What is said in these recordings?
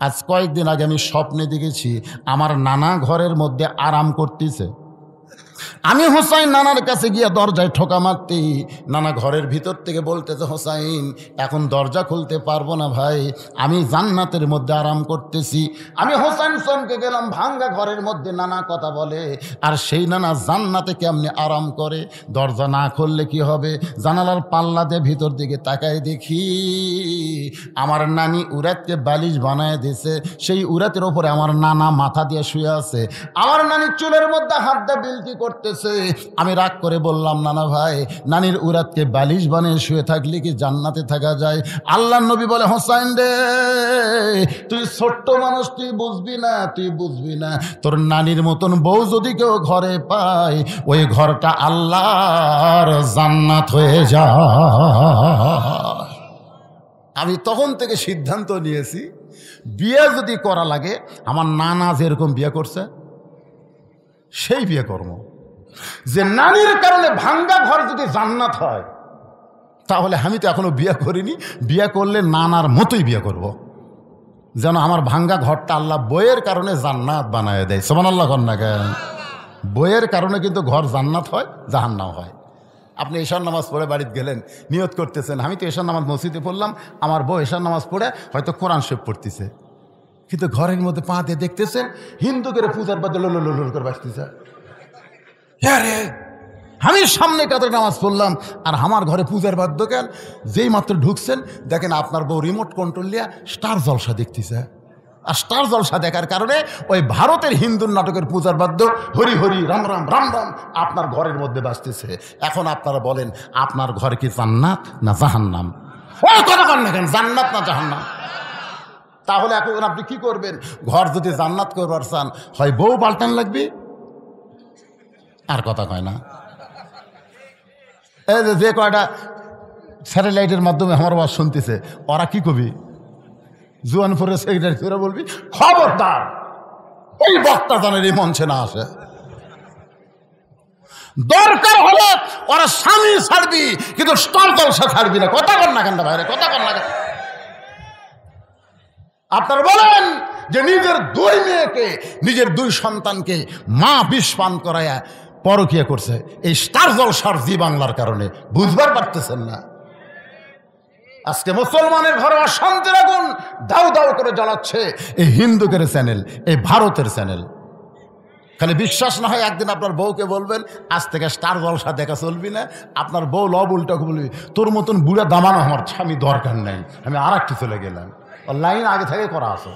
আজ কয়েকদিন আগে আমি স্বপ্নে দেখেছি আমার নানা ঘরের মধ্যে আরাম করতেছে। আমি হোসাইন নানার কাছে গিয়ে দরজায় ঠোকা মারতে নানা ঘরের ভিতর থেকে বলতেছে, হোসাইন এখন দরজা খুলতে পারবো না ভাই, আমি জান্নাতের মধ্যে আরাম করতেছি। আমি হোসাইন চমকে গেলাম, ভাঙ্গা ঘরের মধ্যে নানা কথা বলে, আর সেই নানা জান্নাতে কেমনে আরাম করে? দরজা না খুললে কি হবে? জানালার পাল্লা দিয়ে ভিতর দিকে তাকায় দেখি আমার নানি উরাতকে বালিশ বানায় দিয়েছে, সেই উরাতের ওপরে আমার নানা মাথা দিয়ে শুয়ে আছে, আমার নানি চুলের মধ্যে হাত দিয়ে বিলতি করতেছে। আমি রাগ করে বললাম, নানা ভাই, নানির উরাতকে বালিশ বানিয়ে শুয়ে থাকলে কি জান্নাতে থাকা যায়? আল্লাহর নবী বলে, হোসাইন রে, তুই ছোট্ট মানুষ, তুই বুঝবি না, তুই বুঝবি না। তোর নানির মতন বউ যদি কেউ ঘরে পায়, ওই ঘরটা আল্লাহর জান্নাত হয়ে যায়। আমি তখন থেকে সিদ্ধান্ত নিয়েছি, বিয়ে যদি করা লাগে, আমার নানা যেরকম বিয়ে করছে সেই বিয়ে করবো। যে নানির কারণে ভাঙ্গা ঘর যদি জান্নাত হয়, তাহলে আমি তো এখনো বিয়ে করিনি, বিয়ে করলে নানার মতোই বিয়ে করব, যেন আমার ভাঙ্গা ঘরটা আল্লাহ বইয়ের কারণে জান্নাত বানায় দেয়। সুবহানাল্লাহ কন না কেন? বইয়ের কারণে কিন্তু ঘর জান্নাত হয়, জাহান্নাম হয়। আপনি এশার নামাজ পড়ে বাড়িতে গেলেন, নিয়ত করতেছেন, আমি তো এশার নামাজ মসজিদে পড়লাম, আমার বউ এশার নামাজ পড়ে হয়তো কোরআন শরীফ পড়তেছে, কিন্তু ঘরের মধ্যে পা দিয়ে দেখতেছেন হিন্দু করে পূজার বাদে লোল লোল করে বাঁচতেছে। আমি সামনে কাতারে নামাজ পড়লাম, আর আমার ঘরে পূজার বাদ্য কেন? যেই মাত্র ঢুকছেন দেখেন আপনার বউ রিমোট কন্ট্রোল নিয়ে স্টার জলসা দেখতেছে, আর স্টার জলসা দেখার কারণে ওই ভারতের হিন্দুর নাটকের পূজার বাদ্য হরি হরি রাম রাম রাম রাম আপনার ঘরের মধ্যে বাজতেছে। এখন আপনারা বলেন, আপনার ঘর কি জান্নাত না জাহান্নাম? ওই কথা বলেন না কেন, জান্নাত না জাহান্নাম? তাহলে এখন আপনি কি করবেন? ঘর যদি জান্নাত করবার চান, হয় বউ পাল্টান লাগবে, আর কথা কয় না। এই যে কয়টা স্যাটেলাইটের মাধ্যমে আমার আওয়াজ শুনতেছে, ওরা কি কবি? জুয়ানপুরের সেক্রেটারি তোরা বলবি, খবরদার ওই বক্তা জানের এই মঞ্চে না আসে। দরকার হলে ওরা স্বামী ছাড়বি, কিন্তু স্টল জলসা ছাড়বি না। কথা কর না কেন ভাইরে, কথা কর না কেন? আপনারা বলেন যে নিজের দুই মেয়েকে, নিজের দুই সন্তানকে মা বিষ পান করায়া পরকিয়া করছে এই স্টার জলসার জি বাংলার কারণে। বুঝবার পারতেছেন না? আজকে মুসলমানের ঘরে অশান্তির আগুন দাউ দাউ করে জ্বালাচ্ছে এই হিন্দুদের চ্যানেল, এই ভারতের চ্যানেল। খালি বিশ্বাস না হয় একদিন আপনার বউকে বলবেন, আজ থেকে স্টার জলসা দেখা চলবি না। আপনার বউ লব উল্টাকে বলবি, তোর মতন বুড়া দামানো আমার স্বামী দরকার নাই, আমি আর একটু চলে গেলাম। লাইন আগে থেকে করা আছে।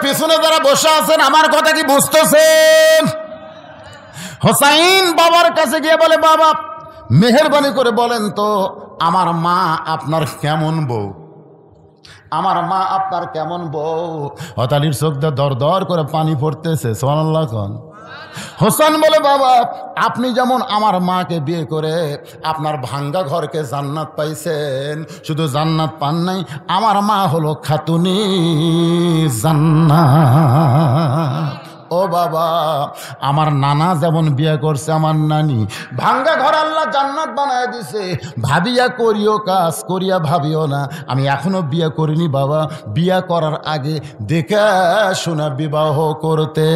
পিছনে যারা বসে আছেন, আমার কথা কি বুঝতেছেন? হোসাইন বাবার কাছে গিয়ে বলে, বাবা মেহেরবানি করে বলেন তো, আমার মা আপনার কেমন বউ? আমার মা আপনার কেমন বউ? হতালির চোখ দিয়ে দর দর করে পানি পড়তেছে। সুবহানাল্লাহ কোন? হোসেন বলে, বাবা আপনি যেমন আমার মাকে বিয়ে করে আপনার ভাঙ্গা ঘরকে জান্নাত পাইছেন, শুধু জান্নাত পান নাই, আমার মা হলো খাতুনি জান্নাত। ও বাবা, আমার নানা যেমন বিয়ে করছে আমার নানি, ভাঙ্গা ঘর আল্লাহ জান্নাত বানায় দিছে। ভাবিয়া করিও কাজ, করিয়া ভাবিও না। আমি এখনো বিয়ে করিনি বাবা, বিয়ে করার আগে দেখে শোনা বিবাহ করতে।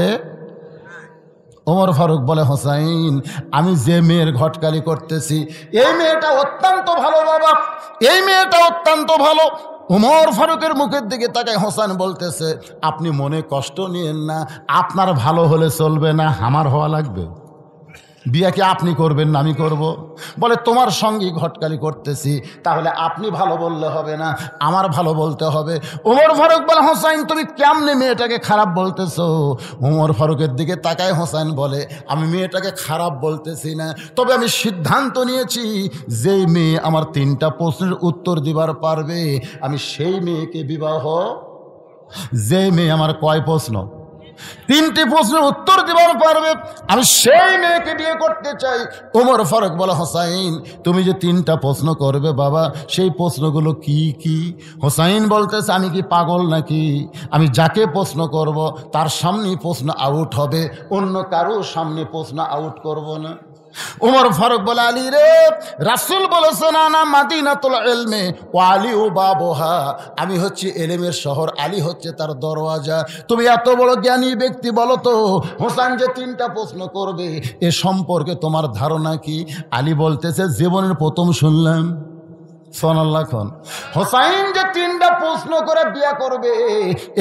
ওমর ফারুক বলে, হোসাইন আমি যে মেয়ের ঘটকালি করতেছি এই মেয়েটা অত্যন্ত ভালো বাবা, এই মেয়েটা অত্যন্ত ভালো। ওমর ফারুকের মুখের দিকে তাকায় হোসেন বলতেছে, আপনি মনে কষ্ট নিয়েন না, আপনার ভালো হলে চলবে না, আমার হওয়া লাগবে। বিয়ে কি আপনি করবেন না আমি করব? বলে, তোমার সঙ্গেই ঘটকালি করতেছি, তাহলে আপনি ভালো বললে হবে না, আমার ভালো বলতে হবে। ওমর ফারুক বলে, হোসাইন তুমি কেমনে মেয়েটাকে খারাপ বলতেছো? ওমর ফারুকের দিকে তাকায় হোসেন বলে, আমি মেয়েটাকে খারাপ বলতেছি না, তবে আমি সিদ্ধান্ত নিয়েছি যেই মেয়ে আমার 3টা প্রশ্নের উত্তর দিবার পারবে আমি সেই মেয়েকে বিবাহ। যেই মেয়ে আমার কয় প্রশ্ন? 3টি প্রশ্নের উত্তর দিবার পারবে আমি সেই মেয়েকে বিয়ে করতে চাই। ওমর ফারুক বলে, হোসাইন তুমি যে 3টা প্রশ্ন করবে বাবা, সেই প্রশ্নগুলো কি কি? হোসাইন বলতেছে, আমি কি পাগল নাকি? আমি যাকে প্রশ্ন করব তার সামনেই প্রশ্ন আউট হবে, অন্য কারো সামনে প্রশ্ন আউট করব না। উমর ফারুক বলে, আলী রে, রাসূল বলেছেন আনা মাদিনাতুল ইলমি ওয়া আলী বাবুহা, আমি হচ্ছে এলেমের শহর, আলী হচ্ছে তার দরওয়াজা। তুমি এত বড় জ্ঞানী ব্যক্তি, বলো তো হোসেন যে 3টা প্রশ্ন করবে এ সম্পর্কে তোমার ধারণা কি? আলী বলতেছে, জীবনের প্রথম শুনলাম। সুবহানাল্লাহ। হোসাইন যে 3টা প্রশ্ন করে বিয়ে করবে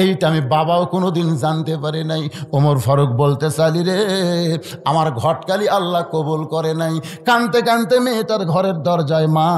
এইটা আমি বাবাও কোনোদিন জানতে পারি নাই। ওমর ফারুক বলতেছে, আলী রে, আমার ঘটকালি আল্লাহ কবুল করে নাই। কানতে কানতে মেয়েটার ঘরের দরজায়, মা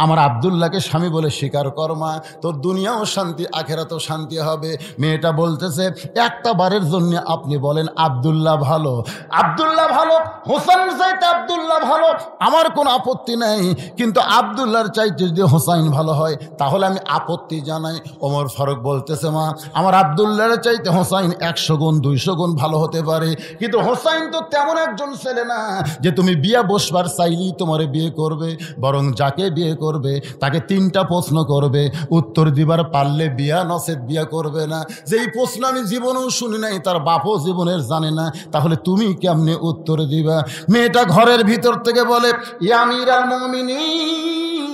আমার আব্দুল্লাহকে স্বামী বলে স্বীকার কর মা, তোর দুনিয়াও শান্তি আখেরাতেও শান্তি হবে। মেয়েটা বলতেছে, একটা বারের জন্য আপনি বলেন আব্দুল্লাহ ভালো, আব্দুল্লাহ ভালো, হোসেন চাইতে আব্দুল্লাহ ভালো, আমার কোনো আপত্তি নাই, কিন্তু আব্দুল্লাহর চাইতে যদি হোসাইন ভালো হয় তাহলে আমি আপত্তি জানাই। ওমর ফারুক বলতেছে, মা আমার আব্দুল্লাহর চাইতে হোসাইন 100 গুণ 200 গুণ ভালো হতে পারে, কিন্তু হোসাইন তো তেমন একজন ছেলে না যে তুমি বিয়ে বসবার চাইলেই তোমারে বিয়ে করবে, বরং যাকে বিয়ে করবে তাকে 3টা প্রশ্ন করবে, উত্তর দিবার পারলে বিয়া, নসেদ বিয়া করবে না। যেই প্রশ্ন আমি জীবনেও শুনি নাই, তার বাপও জীবনের জানে না, তাহলে তুমি কেমনে উত্তর দিবা? মেয়েটা ঘরের ভিতর থেকে বলে, ইয়া আমিরাল মুমিনিন,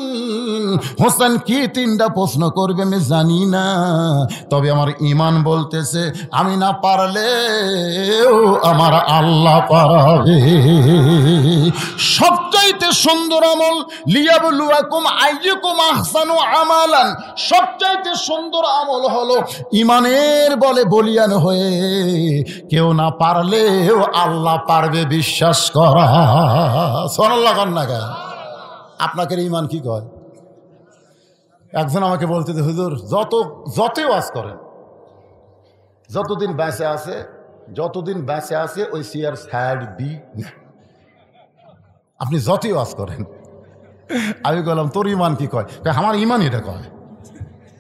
হোসেন কি 3টা প্রশ্ন করবে আমি জানি না, তবে আমার ঈমান বলতেছে আমি না পারলেও আমার আল্লাহ পারাবে। সবচাইতে সুন্দর আমল লিয়াবলুয়াকুম আইয়ুকুম আহসানু আমালান, সবচাইতে সুন্দর আমল হলো ঈমানের বলে বলিয়ান হয়ে কেউ না পারলেও আল্লাহ পারবে বিশ্বাস করা। সুবহানাল্লাহ কন্যা। আপনাকে ঈমান কি কয়? একজন আমাকে বলতে, হুজুর যতই ওয়াজ করেন, যতদিন বেঁচে আছে ওই চেয়ার সাইড বি, আপনি যতই ওয়াজ করেন। আমি বললাম, তোর ঈমান কি কয়? আমার ঈমান এটা কয়।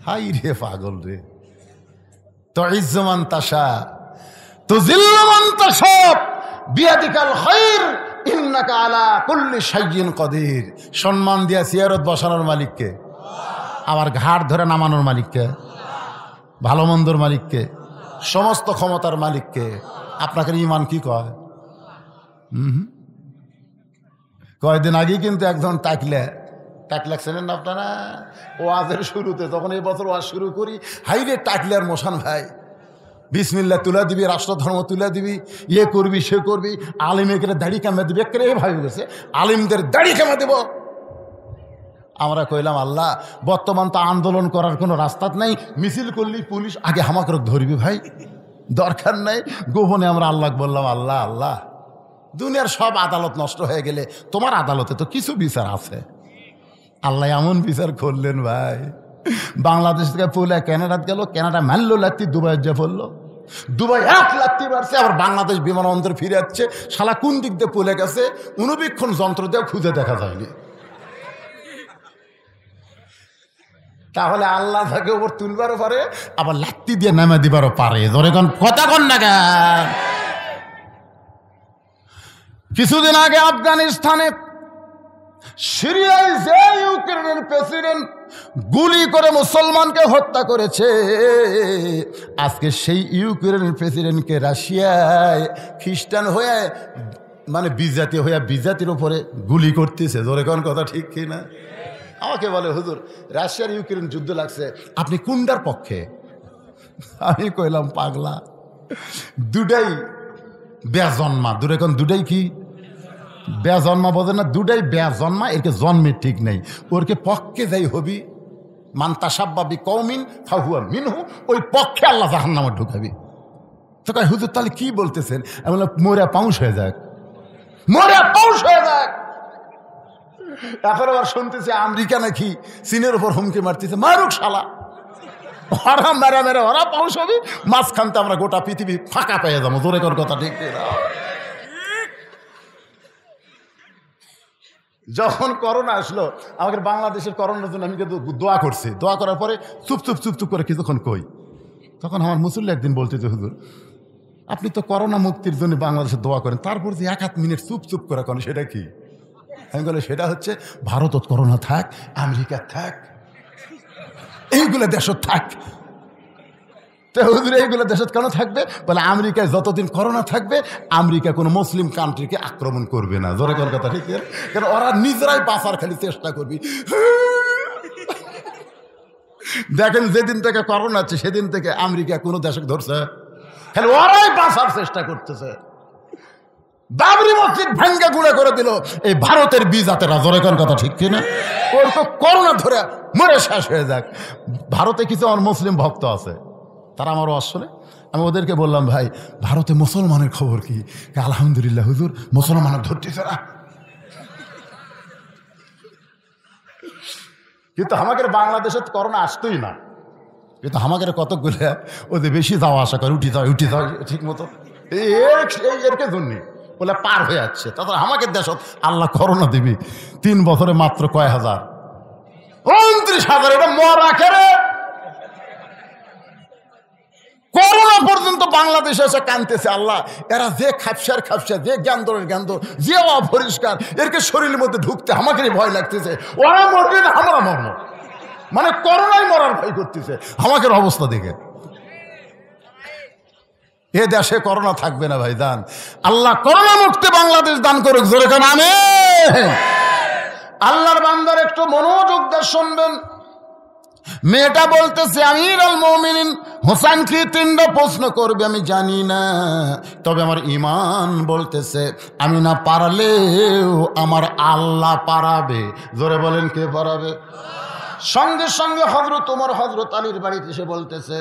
হাই রে পাগল রে। তো ইজ্জমান তাশা তুযিল্লুমান তাশা বিয়াদিকাল খায়র ইন্নাকা আলা কুল্লি শাইইন কাদির। সম্মান দিয়া চেয়ারত বসানোর মালিককে, আবার ঘাড় ধরে নামানোর মালিককে, ভালো মন্দর মালিককে, সমস্ত ক্ষমতার মালিককে। আপনাকে ঈমান কি কয়? কয়েকদিন আগে কিন্তু একজন টাকলেন না আপনারা ওয়াজের শুরুতে, তখন এই বছর ওয়াজ শুরু করি, হাইরে টাকলের মোশান ভাই, বিসমিল্লাহ তুলে দিবি, রাষ্ট্রধর্ম তুলে দিবি, ইয়ে করবি সে করবি, আলিমেকে দাড়ি কামে দিবি, একেবারে ভাই বলেছে আলিমদের দাড়ি কামে দেব। আমরা কইলাম, আল্লাহ বর্তমান তো আন্দোলন করার কোনো রাস্তা নাই, মিছিল করলি পুলিশ আগে হামাকে ধরবি ভাই, দরকার নাই। গোপনে আমরা আল্লাহ বললাম, আল্লাহ দুনিয়ার সব আদালত নষ্ট হয়ে গেলে তোমার আদালতে তো কিছু বিচার আছে। আল্লাহ এমন বিচার করলেন ভাই, বাংলাদেশ থেকে পুলে ক্যানাডাত গেল, ক্যানাডা মারল লাত্তি, দুবাই যা পড়লো, দুবাই 1 লাত্তি মারছে, আবার বাংলাদেশ বিমানবন্দর ফিরে যাচ্ছে, শালা কোন দিক দিয়ে পুলে গেছে অনুবীক্ষণ যন্ত্র দিয়ে খুঁজে দেখা যায়নি। তাহলে আল্লাহ তাকে ওপর তুলবারও পারে, আবার লাত্তি দিয়ে নামে দিবারও পারে। ধরে কথা কন না কেন? কিছুদিন আগে আফগানিস্তানে সিরিয়ায় যে ইউক্রেনের প্রেসিডেন্ট গুলি করে মুসলমানকে হত্যা করেছে, আজকে সেই ইউক্রেনের প্রেসিডেন্টকে রাশিয়ায় খ্রিস্টান হয়ে মানে বিজাতির উপরে গুলি করতেছে। ধরে কোন কথা ঠিক কি না? আমাকে বলে, হুজুর রাশিয়ার ইউক্রেন যুদ্ধ লাগছে, আপনি কোনটার পক্ষে? আমি কইলাম, পাগলা, দুটাই বেজন্মা। দুটাই কি বেজন্মা? বোঝে না, দুটাই বেজন্মা, এরকে জন্মের ঠিক নেই। ওরকে পক্ষে যাই হবি, মান তাসাব্বা বিকৌমিন ফাহুয়া মিনহু, ওই পক্ষে আল্লাহ জাহান্নামে ঢুকাবি। তো কয়, হুজুর তাহলে কি বলতেছেন? আমি বললাম, মরে পাউস হয়ে যাক। এখন আবার শুনতেছে আমেরিকা নাকি চীনের উপর হুমকি মারতেছে, মারুক শালা, ওরা মেরে ওরা পাউস হবে, মাঝখানতে আমরা গোটা পৃথিবী ফাঁকা পেয়ে যাবো। জোরে কর কথা ঠিক না? যখন করোনা আসলো, আমাদের বাংলাদেশের করোনার জন্য আমি কিন্তু দোয়া করছি। দোয়া করার পরে চুপ করে কিছুক্ষণ কই, তখন আমার মুসল্লি একদিন বলতেছে, হুজুর আপনি তো করোনা মুক্তির জন্য বাংলাদেশে দোয়া করেন, তারপর যে 1-1 মিনিট চুপ করে করেন, সেটা কি? আমি বলি, সেটা হচ্ছে ভারতত করোনা থাক, আমেরিকা থাক, এইগুলো দেশ থাক, তো হুজুর এইগুলো দেশে কেন থাকবে? বলে আমেরিকায় যতদিন করোনা থাকবে আমেরিকা কোনো মুসলিম কান্ট্রিকে আক্রমণ করবে না। জোরে কোন কথা ঠিক? কারণ ওরা নিজেরাই বাঁচার খালি চেষ্টা করবি। দেখেন যেদিন থেকে করোনা আছে সেদিন থেকে আমেরিকা কোনো দেশে ধরছে? খালি ওরাই বাঁচার চেষ্টা করতেছে। বাবরি মসজিদ ভাঙ্গা গুঁড়া করে দিল এই ভারতের বিজাতেরা। জোরে কোন কথা ঠিক কিনা? ওর তো করোনা ধরে মরে শেষ হয়ে যাক। ভারতে কিছু আমার মুসলিম ভক্ত আছে, তারা আমারও আসলে, আমি ওদেরকে বললাম ভাই ভারতে মুসলমানের খবর কি? আলহামদুলিল্লাহ হুজুর মুসলমানের ধরতেছে না। কিন্তু আমাদের বাংলাদেশে করোনা আসতোই না, কিন্তু আমাদের কতগুলো ওদের বেশি যাওয়া আসা করে, উঠি যাও ঠিক মতো এরকে জন্য বলে পার হয়ে যাচ্ছে। তাছাড়া আমাদের দেশ আল্লাহ করোনা দিবি 3 বছরে মাত্র কয় হাজার, 29,000। এটা মরা খেরে করোনা পর্যন্ত বাংলাদেশে এসে কানতেছে। আল্লাহ এরা যে খাপসার যে জ্ঞান্দরের জ্ঞান্দর, যে অপরিষ্কার, এরকে শরীরের মধ্যে ঢুকতে আমাকেই ভয় লাগতেছে। ওরা মরবে না আমরা মরবো, মানে করোনায় মরার ভয় করতেছে আমাদের অবস্থা দেখে। এ দেশে করোনা থাকবে না ভাই দান। আল্লাহ করোনা মুক্তি বাংলাদেশ দান করুক। জোরে কান আমিন। আল্লাহর বান্দার একটু মনোযোগ দিয়ে শুনবেন। মেয়েটা বলতেছে আমিরুল মুমিনিন হোসেন কি 3টা প্রশ্ন করবে আমি জানি না, তবে আমার ঈমান বলতেছে আমি না পারলেও আমার আল্লাহ পারাবে। জোরে বলেন কে পারাবে? সঙ্গে সঙ্গে হযরত ওমর হযরত আলীর বাড়িতে এসে বলতেছে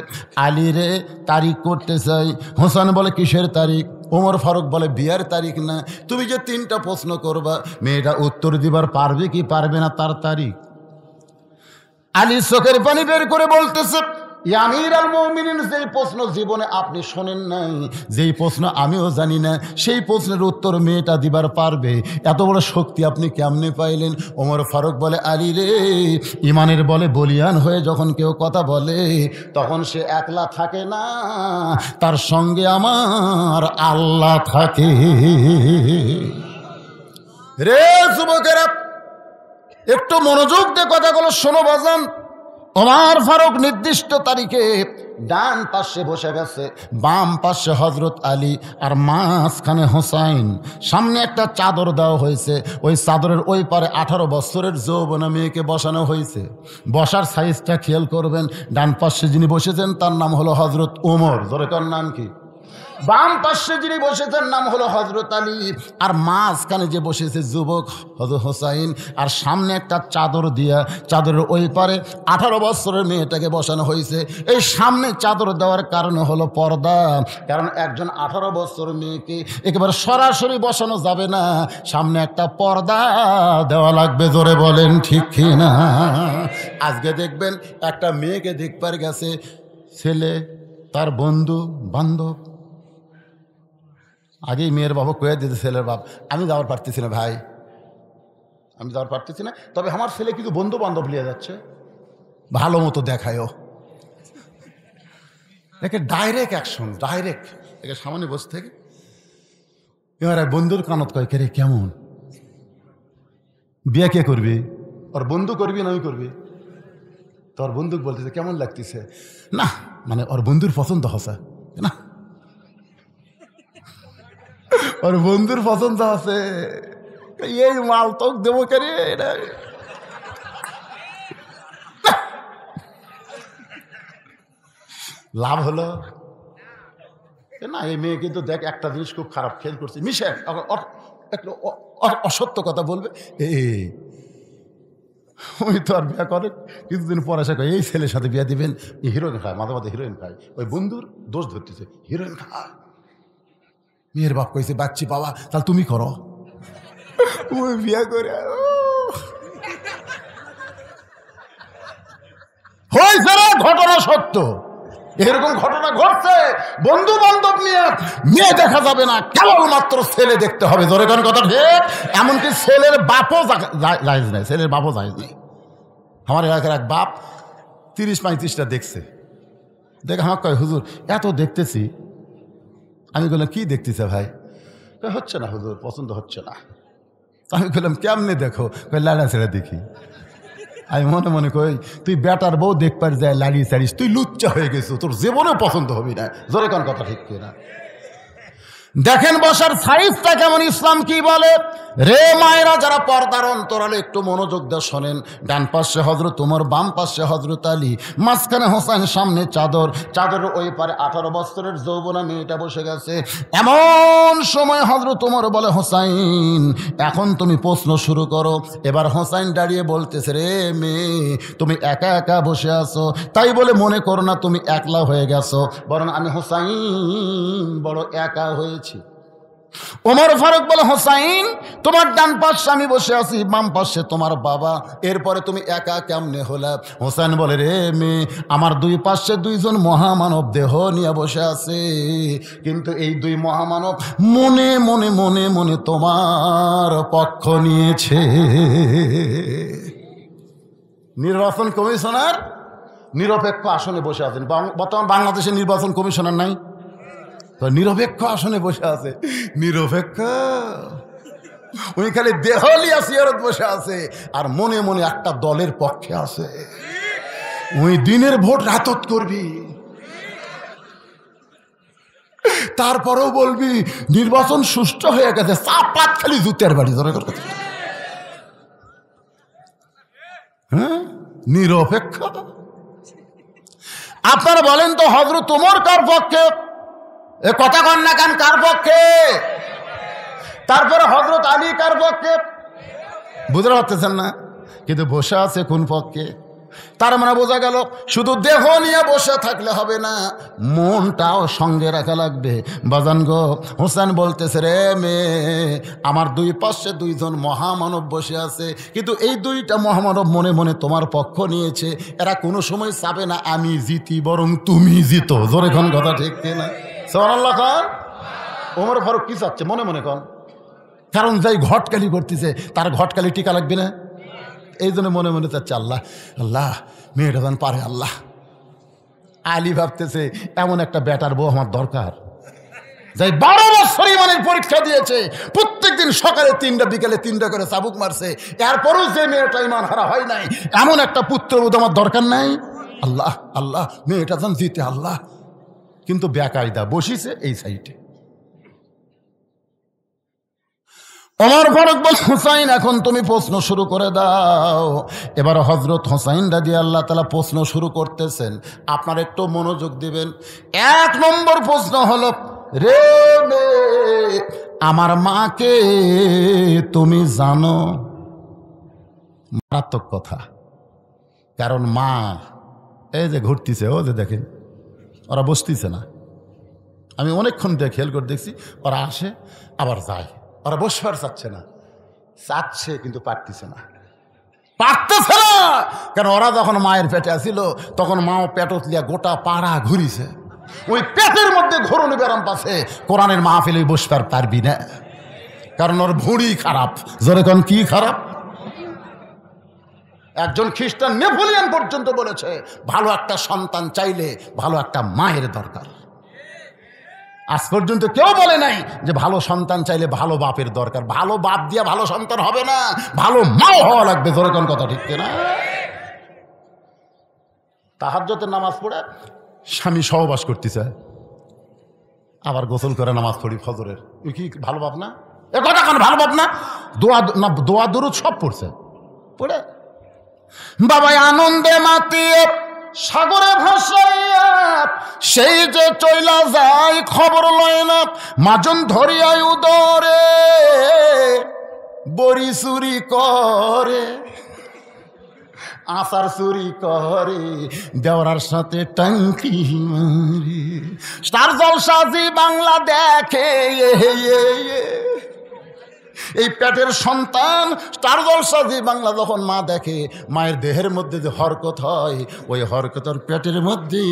আলী রে তারিখ করতে চাই। হোসেন বলে কিসের তারিখ? ওমর ফারুক বলে বিয়ের তারিখ না, তুমি যে 3টা প্রশ্ন করবা মেয়েটা উত্তর দিবার পারবে কি পারবে না তার তারিখ। আলী চোখের পানি বের করে বলতেছে আমিরুল মুমিনিন, যেই প্রশ্ন জীবনে আপনি শোনেন নাই, যেই প্রশ্ন আমিও জানি না, সেই প্রশ্নের উত্তর মেয়েটা দিবার পারবে। এত বড় শক্তি আপনি কেমনে পাইলেন? ওমর ফারুক বলে আলী রে, ইমানের বলে বলিয়ান হয়ে যখন কেউ কথা বলে তখন সে একলা থাকে না, তার সঙ্গে আমার আল্লাহ থাকে। রে যুবকেরা একটু মনোযোগ দিয়ে কথাগুলো শোনো বাজান। ওমর ফারুক নির্দিষ্ট তারিখে ডান পাশে বসে গেছে, বাম পাশে হযরত আলী, আর মাঝখানে হোসাইন। সামনে একটা চাদর দেওয়া হয়েছে, ওই চাদরের ওই পারে 18 বছরের যৌবনা মেয়েকে বসানো হয়েছে। বসার সাইজটা খেয়াল করবেন। ডান পাশে যিনি বসেছেন তার নাম হলো হযরত ওমর। জোরে তার নাম কি? বাম পাশে যিনি বসেছেন নাম হলো হযরত আলী, আর মাঝখানে যে বসেছে যুবক হযরত হোসাইন, আর সামনে একটা চাদর দিয়া চাদরের ওই পারে 18 বছরের মেয়েটাকে বসানো হয়েছে। এই সামনে চাদর দেওয়ার কারণে হলো পর্দা, কারণ একজন 18 বছর মেয়েকে একেবারে সরাসরি বসানো যাবে না, সামনে একটা পর্দা দেওয়া লাগবে। জোরে বলেন ঠিক কিনা? আজকে দেখবেন একটা মেয়েকে দেখবার গেছে ছেলে, তার বন্ধু বান্ধব, আগেই মেয়ের বাবা কয়ে দিতে ছেলের বাপ আমি যাওয়ার পারতেছি না ভাই, আমি যাওয়ার পারতেছি না, তবে আমার ছেলে কিন্তু বন্ধু বান্ধব নিয়ে যাচ্ছে, ভালো মতো দেখায়ও। একে ডাইরেক্ট অ্যাকশন, ডাইরেক্ট একে সামনে বসে থেকে এবার বন্ধুর কানত কয় কে রে কেমন, বিয়ে কে করবি? ওর বন্ধু করবি না ওই করবি? তোর বন্ধুক বলতেছে কেমন লাগতেছে? না মানে ওর বন্ধুর পছন্দ হসা না, ওর বন্ধুর পছন্দ আছে, এই মাল তোক দেবো কেরে। লাভ হলো না। এই মেয়ে কিন্তু দেখ একটা জিনিস খুব খারাপ খেয়াল করছে, মিশে একটু অসত্য কথা বলবে, ওই তো আর বিয়ে করে কিছুদিন পরে সে এই ছেলের সাথে বিয়ে দিবেন, হিরোইন খায়, মাঝে মাঝে হিরোইন খায়, ওই বন্ধুর দোষ ধরতেছে হিরোইন খায়। মেয়ের বাপ কইছে বাচ্চি বাবা তাহলে তুমি করো, ওই বিয়ে করে হয়েছে না। ঘটনা সত্য, এরকম ঘটনা ঘটছে। বন্ধু বান্ধব নিয়ে মেয়ে দেখা যাবে না, কেবলমাত্র ছেলে দেখতে হবে। ধরে কোন কথা ঠিক? এমনকি ছেলের বাপও জায়েজ নাই, ছেলের বাপও জায়েজ নেই। আমার এলাকার এক বাপ 30-35টা দেখছে, দেখে আমার কয় হুজুর এত দেখতেছি। আমি বললাম কি দেখতেছে ভাই? হচ্ছে না হুজুর, পছন্দ হচ্ছে না। আমি বললাম কেমনে দেখো? লাড়া ছেড়ে দেখি। আমি মনে মনে কই তুই বেটার বউ দেখবার যায় লাড়িয়ে চাড়িস, তুই লুচ্চা হয়ে গেছো, তোর জীবনে পছন্দ হবি না। জোরে কোন কথা ঠিক কিনা? দেখেন বসার সাইজটা কেমন। ইসলাম কি বলে? রে মায়েরা যারা পর্দার অন্তরালে একটু মনোযোগ দিয়ে শোনেন। ডান পাশে হযরত ওমর, বাম পাশে হযরত আলী, মাঝখানে হোসেন, সামনে চাদর, চাদরের ওই পারে 18 বছরের যৌবনা মেয়েটা বসে গেছে। এমন সময় হযরত ওমর বলে, হোসাইন এখন তুমি প্রশ্ন শুরু করো। এবার হোসাইন দাঁড়িয়ে বলতেছে, রে মেয়ে তুমি একা একা বসে আছো, তাই বলে মনে করো না তুমি একলা হয়ে গেছো, বরং আমি হোসাইন বড় একা হয়েছি। ওমর ফারুক বলে, হোসাইন তোমার ডান পাশে আমি বসে আছি, বাম পাশে তোমার বাবা, এরপরে তুমি একা কেমনে হলা? হোসেন বলে, রে মেয়ে আমার দুই পাশে দুইজন মহামানব দেহ নিয়ে বসে আছে, কিন্তু এই দুই মহামানব মনে মনে মনে মনে তোমার পক্ষ নিয়েছে। নির্বাচন কমিশনার নিরপেক্ষ আসনে বসে আছেন। বর্তমান বাংলাদেশে নির্বাচন কমিশনার নাই, তো নিরপেক্ষ আসনে বসে আছে। নিরপেক্ষ উনি খালি দেহলিয়া সিয়ারত বসে আছে আর মনে মনে একটা দলের পক্ষে আছে। উনি দিনের ভোট রাতত করবি, তারপরেও বলবি নির্বাচন সুষ্ঠু হয়ে গেছে, চাপাত খালি জুতের বাড়ি ধরে। হ্যাঁ, নিরপেক্ষ। আপনারা বলেন তো হযরত ওমর কার পক্ষে? এ কথা কন না কেন, কার পক্ষে? তারপরে হযরত আলী কার পক্ষে? বুঝতে পারতেছেন না? কিন্তু বসে আছে কোন পক্ষে? তার মানে বোঝা গেল শুধু দেহ নিয়ে বসে থাকলে হবে না, মনটাও সঙ্গে রাখা লাগবে। বাজান গো, হোসেন বলতেছে, রে মেয়ে আমার দুই পাশে দুইজন মহামানব বসে আছে, কিন্তু এই দুইটা মহামানব মনে মনে তোমার পক্ষ নিয়েছে। এরা কোনো সময় চাবে না আমি জিতি, বরং তুমি জিতো। জোরে কোন কথা ঠিক কিনা? সুবহানাল্লাহ খান। ওমর ফারুক কি চাচ্ছে মনে মনে কন? কারণ যাই ঘটকালি করতেছে তার ঘটকালি টিকা লাগবে না, এই জন্য মনে মনে চাচ্ছে আল্লাহ আল্লাহ মেয়েটা যেন পারে। আল্লাহ আলী ভাবতেছে এমন একটা বেটার বউ আমার দরকার, যাই 12 বছর ইমানের পরীক্ষা দিয়েছে, প্রত্যেকদিন সকালে 3টা বিকেলে 3টা করে চাবুক মারছে, এরপরও যে মেয়েটা ইমান হারা হয় নাই, এমন একটা পুত্রবোধ আমার দরকার নাই। আল্লাহ আল্লাহ মেয়েটা যেন জিতে আল্লাহ। কিন্তু বেকায়দা বসিছে এই সাইডে। ওমর ফারুক বল, হুসাইন এখন তুমি প্রশ্ন শুরু করে দাও। এবার হযরত হুসাইন রাদিয়াল্লাহু তাআলা প্রশ্ন শুরু করতেছেন। আপনারা একটু মনোযোগ দিবেন। 1 নম্বর প্রশ্ন হলো, রে মেয়ে আমার মাকে তুমি জানো? মারাত্মক কথা, কারণ মা এই যে ঘুরতেছে, ও যে দেখেন ওরা বসতেছে না। আমি অনেকক্ষণ দিয়ে খেয়াল করে দেখছি, ওরা আসে আবার যায়, ওরা বসবার চাচ্ছে না, চাচ্ছে কিন্তু পারতেছে না, পারতেছে না। কারণ ওরা যখন মায়ের পেটে আসিল তখন মাও পেটত লিয়া গোটা পাড়া ঘুরিছে, ওই পেটের মধ্যে ঘোরণে ব্যারাম পাচ্ছে। কোরআনের মাহফিলে বসবার পারবি না, কারণ ওর ভুঁড়ি খারাপ। জোরে কোন কি খারাপ? একজন খ্রিস্টান নেপোলিয়ন পর্যন্ত বলেছে ভালো একটা সন্তান চাইলে ভালো একটা মায়ের দরকার। আজ পর্যন্ত কেউ বলে নাই যে ভালো সন্তান চাইলে ভালো বাপের দরকার। ভালো বাপ দিয়া ভালো সন্তান হবে না, ভালো মাও হওয়া লাগবে। জোরে কোন কথা ঠিক না? তাহাজ্জুদের নামাজ পড়ে স্বামী সহবাস করতে চায়, আবার গোসল করে নামাজ পড়ি ফজরের, কি ভালো বাপ না? এ কথা কেন ভালো বাপ না? দোয়া দরুদ সব পড়ছে, পড়ে বাবাই আনন্দে মাতিয়ে সাগরে ভাসাইয়া সেই যে চইলা যায় খবর লয় না, মাজন ধরিয়াই উদরে বড়ি চুরি করে, আচার চুরি করে, দেওয়ার সাথে টাঙ্কি মারি। স্টার জলসা জি বাংলা দেখে এই পেটের সন্তান। স্টার জলসা জি বাংলা যখন মা দেখে, মায়ের দেহের মধ্যে যে হরকত হয়, ওই হরকতের পেটের মধ্যে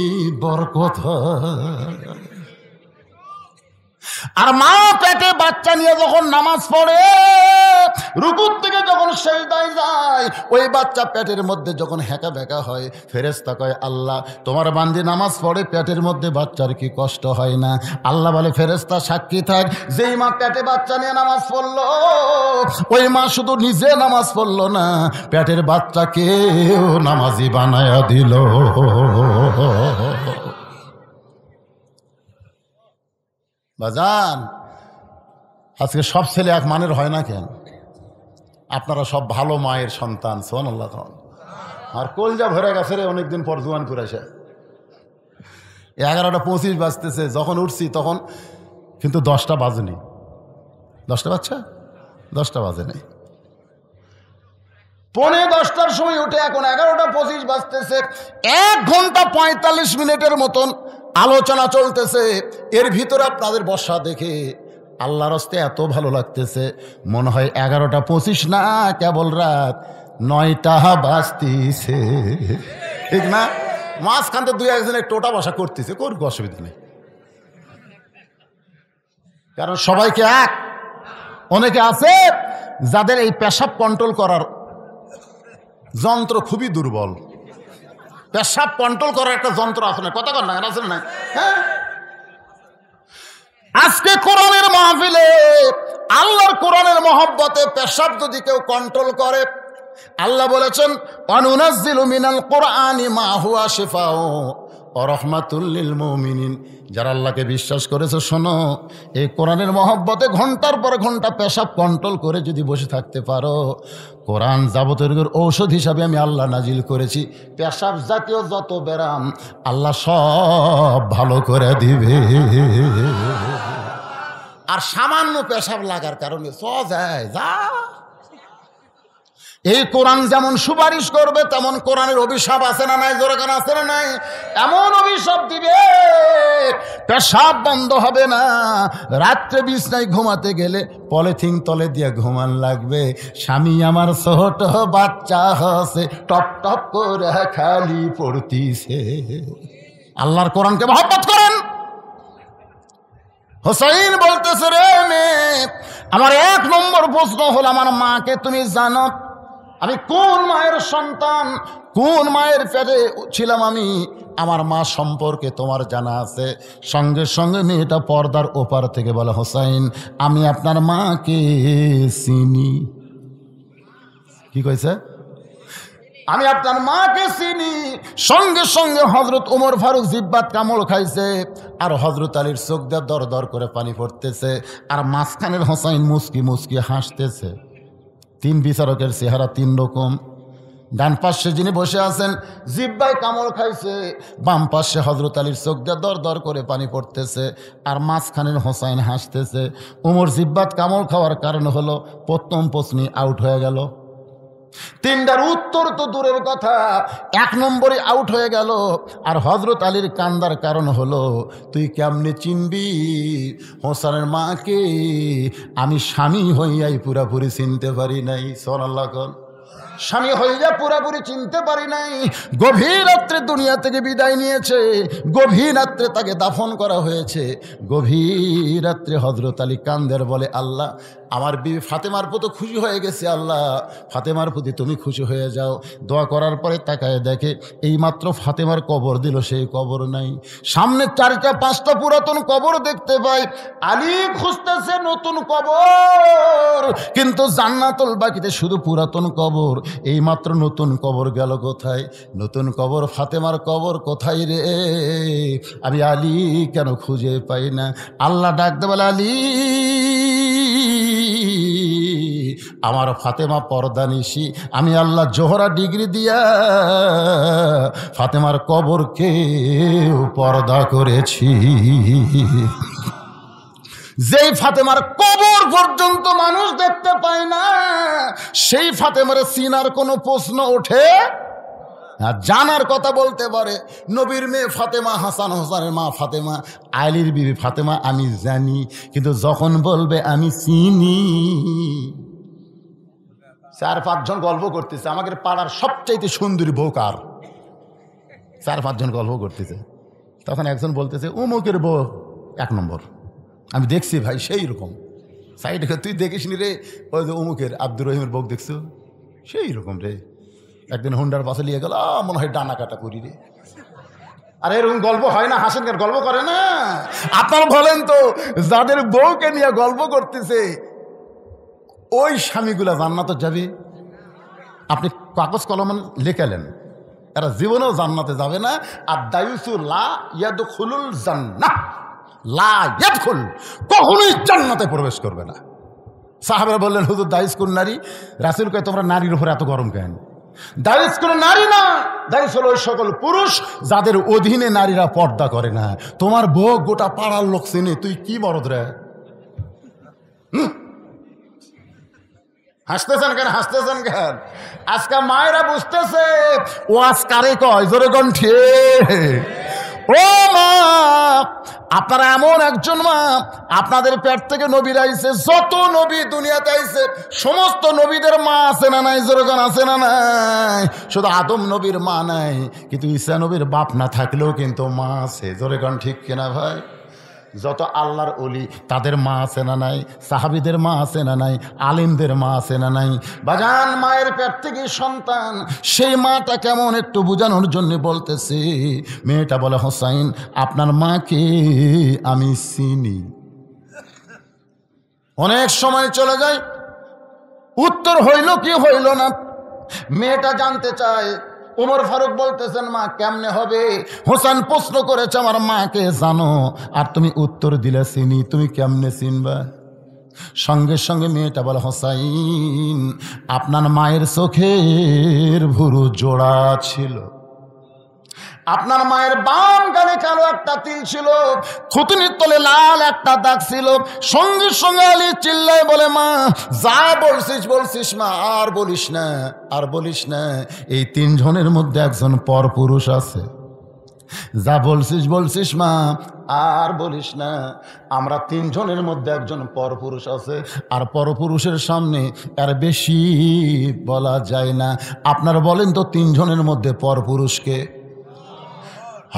বরকত হয়। আর মা পেটে বাচ্চা নিয়ে যখন নামাজ পড়ে, রুকুর থেকে যখন সেজদায় যায়, ওই বাচ্চা পেটের মধ্যে যখন হ্যাঁকা ব্যাকা হয়, ফেরেশতা কয় আল্লাহ তোমার বান্দি নামাজ পড়ে পেটের মধ্যে বাচ্চার কি কষ্ট হয় না? আল্লাহ বলে ফেরেশতা সাক্ষী থাক, যেই মা পেটে বাচ্চা নিয়ে নামাজ পড়লো, ওই মা শুধু নিজে নামাজ পড়লো না, পেটের বাচ্চাকেও নামাজি বানায়া দিল। বাজান, আজকে সব ছেলে এক মানের হয় না কেন? আপনারা সব ভালো মায়ের সন্তান, সুবহানাল্লাহ। আর কলজা ভরে গেছে রে, অনেকদিন পর জোয়ান করেছে। 11:25 বাজতেছে, যখন উঠছি তখন কিন্তু 10টা বাজেনি। 10টা বাজছে? 10টা বাজে নেই। 9:45টার সময় উঠে এখন 11:25 বাজতেছে। 1 ঘন্টা 45 মিনিটের মতন আলোচনা চলতেছে। এর ভিতরে আপনাদের বসা দেখে আল্লাহর হস্তে এত ভালো লাগতেছে, মনে হয় 11:25 না, কেবল রাত 9টা বাজতেছে, ঠিক না? মাঝখানতে 2-1 টোটা বসা করতেছে, করুক, অসুবিধা নেই, কারণ সবাইকে এক। অনেকে আছে যাদের এই পেশাব কন্ট্রোল করার যন্ত্র খুবই দুর্বল। পেশাব কন্ট্রোল করার একটা যন্ত্র আছে না, কথা কর না, আছে না? হ্যাঁ, আজকে কোরআনের মাহফিলে আল্লাহর কোরআনের মহব্বতে পেশাব যদি কেউ কন্ট্রোল করে, আল্লাহ বলেছেন অনুনাজ্জিলু মিনাল কোরআনি মা হুয়া শিফাউ ওয়া রাহমাতুল লিল মুমিনিন। যারা আল্লাহকে বিশ্বাস করেছে, শোনো, এই কোরআনের মহব্বতে ঘন্টার পর ঘন্টা পেশাব কন্ট্রোল করে যদি বসে থাকতে পারো, কোরআন যাবতীয় রোগের ঔষধ হিসাবে আমি আল্লাহ নাজিল করেছি। পেশাব জাতীয় যত ব্যারাম আল্লাহ সব ভালো করে দিবে। আর সামান্য পেশাব লাগার কারণে যায় যা। এই কোরআন যেমন সুপারিশ করবে, তেমন কোরআনের অভিশাপ আছে না নাই? জোরকান আছে না নাই? এমন অভিশাপ দিবে, পেশাব বন্ধ হবে না। রাত্রে বিছনায় ঘুমাতে গেলে পলিথিন তলে দিয়ে ঘুমান লাগবে। স্বামী আমার ছোট বাচ্চা হসে, টপ টপ করে খালি পড়তিছে। আল্লাহর কোরআনকে মহব্বত করেন। হোসাইন বলতেছে, রে মেয়ে, আমার 1 নম্বর প্রশ্ন হল, আমার মাকে তুমি জানো? আমি কোন মায়ের সন্তান, কোন মায়ের পেটে ছিলাম আমি? আমার মা সম্পর্কে তোমার জানা আছে? সঙ্গে সঙ্গে মেয়েটা পর্দার ওপার থেকে বলে, হোসাইন, আমি আপনার মাকে চিনি। কি কইছে? আমি আপনার মাকে চিনি। সঙ্গে সঙ্গে হজরত ওমর ফারুক জিব্বাত কামড় খাইছে, আর হজরত আলীর চোখ দিয়ে দর দর করে পানি পড়তেছে, আর মাঝখানের হোসাইন মুস্কি মুস্কি হাসতেছে। 3 বিচারকের চেহারা 3 রকম। ডান পাশে যিনি বসে আছেন জিব্বায় কামড় খাইছে, বাম পাশে হজরত আলীর চোখ দিয়ে দর দর করে পানি পড়তেছে, আর মাঝখানের হোসাইন হাসতেছে। ওমর জিব্বাত কামড় খাওয়ার কারণ হলো প্রথম প্রশ্নই আউট হয়ে গেল। 3টার উত্তর তো দূরের কথা, 1 নম্বরে আউট হয়ে গেল। আর হজরত আলীর কান্দার কারণ হলো, তুই কেমনে চিনবি হোসেনের মাকে? আমি স্বামী হইয়াই পুরাপুরি চিনতে পারি নাই। সুবহানাল্লাহ। স্বামী হইয়া পুরাপুরি চিনতে পারি নাই। গভীর রাত্রে দুনিয়া থেকে বিদায় নিয়েছে, গভীর রাত্রে তাকে দাফন করা হয়েছে। গভীর রাত্রে হজরত আলী কান্দের বলে, আল্লাহ, আমার বিবি ফাতেমার প্রতি খুশি হয়ে গেছে, আল্লাহ ফাতেমার প্রতি তুমি খুশি হয়ে যাও। দোয়া করার পরে তাকায় দেখে এই মাত্র ফাতেমার কবর দিল, সেই কবর নাই। সামনে 4টা-5টা পুরাতন কবর দেখতে পায়। আলী খুঁজতেছে নতুন কবর, কিন্তু জান্নাতুল বাকিতে শুধু পুরাতন কবর। এই মাত্র নতুন কবর গেল কোথায়? নতুন কবর ফাতেমার কবর কোথায় রে? আমি আলী কেন খুঁজে পাই না? আল্লাহ ডাকতে বলে, আলী, আমার ফাতেমা পর্দানিশি। আমি আল্লাহ জোহরা ডিগ্রি দিয়া ফাতেমার কবরকে পর্দা করেছি। যেই ফাতেমার কবর পর্যন্ত মানুষ দেখতে পায় না, সেই ফাতেমার চিনার কোনো প্রশ্ন ওঠে জানার কথা বলতে পারে। নবীর মেয়ে ফাতেমা, হাসান হোসেনের মা ফাতেমা, আলীর বিবি ফাতেমা আমি জানি, কিন্তু যখন বলবে আমি চিনি। 4-5 জন গল্প করতেছে, আমাদের পাড়ার সবচাইতে সুন্দরী বউ কার? 4-5 জন গল্প করতেছে, তখন একজন বলতেছে অমুকের বউ 1 নম্বর। আমি দেখছি ভাই সেই রকম। সাইডে তুই দেখিস নি রে, ওই যে অমুকের আব্দুর রহিমের বউ দেখছো সেই রকম রে, একদিন হুন্ডার পাশে নিয়ে গেল, মনে হয় ডানা কাটা করি রে। আরে এরকম গল্প হয় না? হাসেন কেন, গল্প করে না? আপনারা বলেন তো, যাদের বউকে নিয়ে গল্প করতেছে ওই স্বামীগুলা জান্নাতে যাবে? আপনি কাগজ কলম লেখালেন, এরা জীবনেও জান্নাতে যাবে না। আর দায়ুসু লা ইয়াদখুলুল জান্নাহ, লা ইয়াদখুল, কখনোই জান্নাতে প্রবেশ করবে না। সাহাবারা বললেন, হুজুর দায়ুস কোন নারী? রাসূল কয়, তোমরা নারীর উপরে এত গরম কেন? দায়ুস কোন নারী না, দায়ুস হলো ওই সকল পুরুষ যাদের অধীনে নারীরা পর্দা করে না। তোমার বউ গোটা পাড়ার লোক চেনে, তুই কি মরদ রে? হাসতেছেন কেন, হাসতেছেন কেন? আজকে মায়েরা বুঝতেছে ও আজকারে কয়, জোরে কণ্ঠে। ও মা, আপনারা এমন একজন মা, আপনাদের পেট থেকে নবীরা আইছে, যত নবী দুনিয়াতে আইছে সমস্ত নবীদের মা আছে না নাই? জোরে কোন আছে না নাই? শুধু আদম নবীর মা নাই, কিন্তু ঈসা নবীর বাপ না থাকলেও কিন্তু মা আছে। জোরে কোন ঠিক কিনা ভাই? যত আল্লাহর ওলি তাদের মা আছে না নাই? সাহাবীদের মা আছে না নাই? আলিমদের মা আছে না নাই? বাজান, মায়ের পেট থেকে সন্তান, সেই মাটা কেমন একটু বোঝানোর জন্য বলতেছে। মেয়েটা বলে, হোসাইন আপনার মাকে আমি চিনি। অনেক সময় চলে যায়, উত্তর হইল কি হইল না, মেয়েটা জানতে চায়। উমর ফারুক বলতেছেন, মা কেমনে হবে? হোসেন প্রশ্ন করেছে, আমার মাকে জানো? আর তুমি উত্তর দিলে চিনি, তুমি কেমনে চিনবা? সঙ্গে সঙ্গে মেয়েটা বলে, হোসাইন আপনার মায়ের চোখের ভুরু জোড়া ছিল, আপনার মায়ের বাম গালে কালো একটা তিল ছিল, থুতনির তলে লাল একটা দাগ ছিল। সঙ্গে সঙ্গে আলী চিল্লায় বলে, মা যা বলছিস বলছিস মা, আর বলিস না, আর বলিস না। এই তিনজনের মধ্যে একজন পরপুরুষ আছে। যা বলছিস বলছিস মা, আর বলিস না। আমরা তিনজনের মধ্যে একজন পরপুরুষ আছে, আর পরপুরুষের সামনে আর বেশি বলা যায় না। আপনারা বলেন তো, তিনজনের মধ্যে পরপুরুষকে?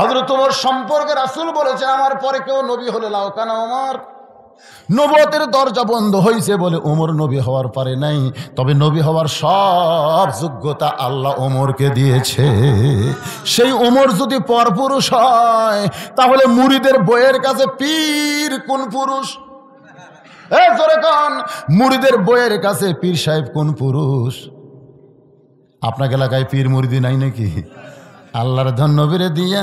হযরত ওমর সম্পর্কে রাসূল বলেছেন, আমার পরে কেউ নবী হলে লাও কানা ওমর। নবুয়তের দরজা বন্ধ হয়েছে বলে ওমর নবী হওয়ার পারে নাই, তবে নবী হওয়ার সব যোগ্যতা আল্লাহ ওমরকে দিয়েছে। সেই ওমর যদি পরপুরুষ হয়, তাহলে মুরিদের বইয়ের কাছে পীর কোন পুরুষ? জোরে কোন, মুরিদের বইয়ের কাছে পীর সাহেব কোন পুরুষ? আপনার এলাকায় পীর মুরিদি নাই নাকি? আল্লাহর ধন নবীরে দিয়া,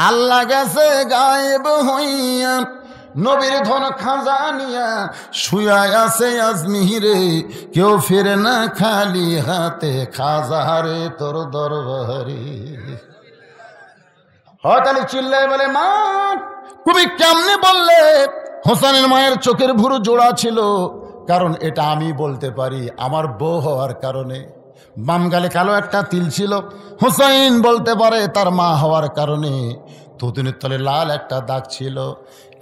আল্লাহ গেছে গায়েব হইয়া, নবীর ধন খাজানিয়া শুয়া আছে আজমিরে, কেউ ফিরে না খালি হাতে, খাজারে তোর দরবারে। হঠাৎ চিল্লায় বলে, মা তুমি কেমনে বললে হোসেনের মায়ের চোখের ভুরু জোড়া ছিল? কারণ এটা আমি বলতে পারি, আমার বউ হওয়ার কারণে। বাম গালে কালো একটা তিল ছিল, হোসাইন বলতে পারে তার মা হওয়ার কারণে। থুতনির তলে লাল একটা দাগ ছিল,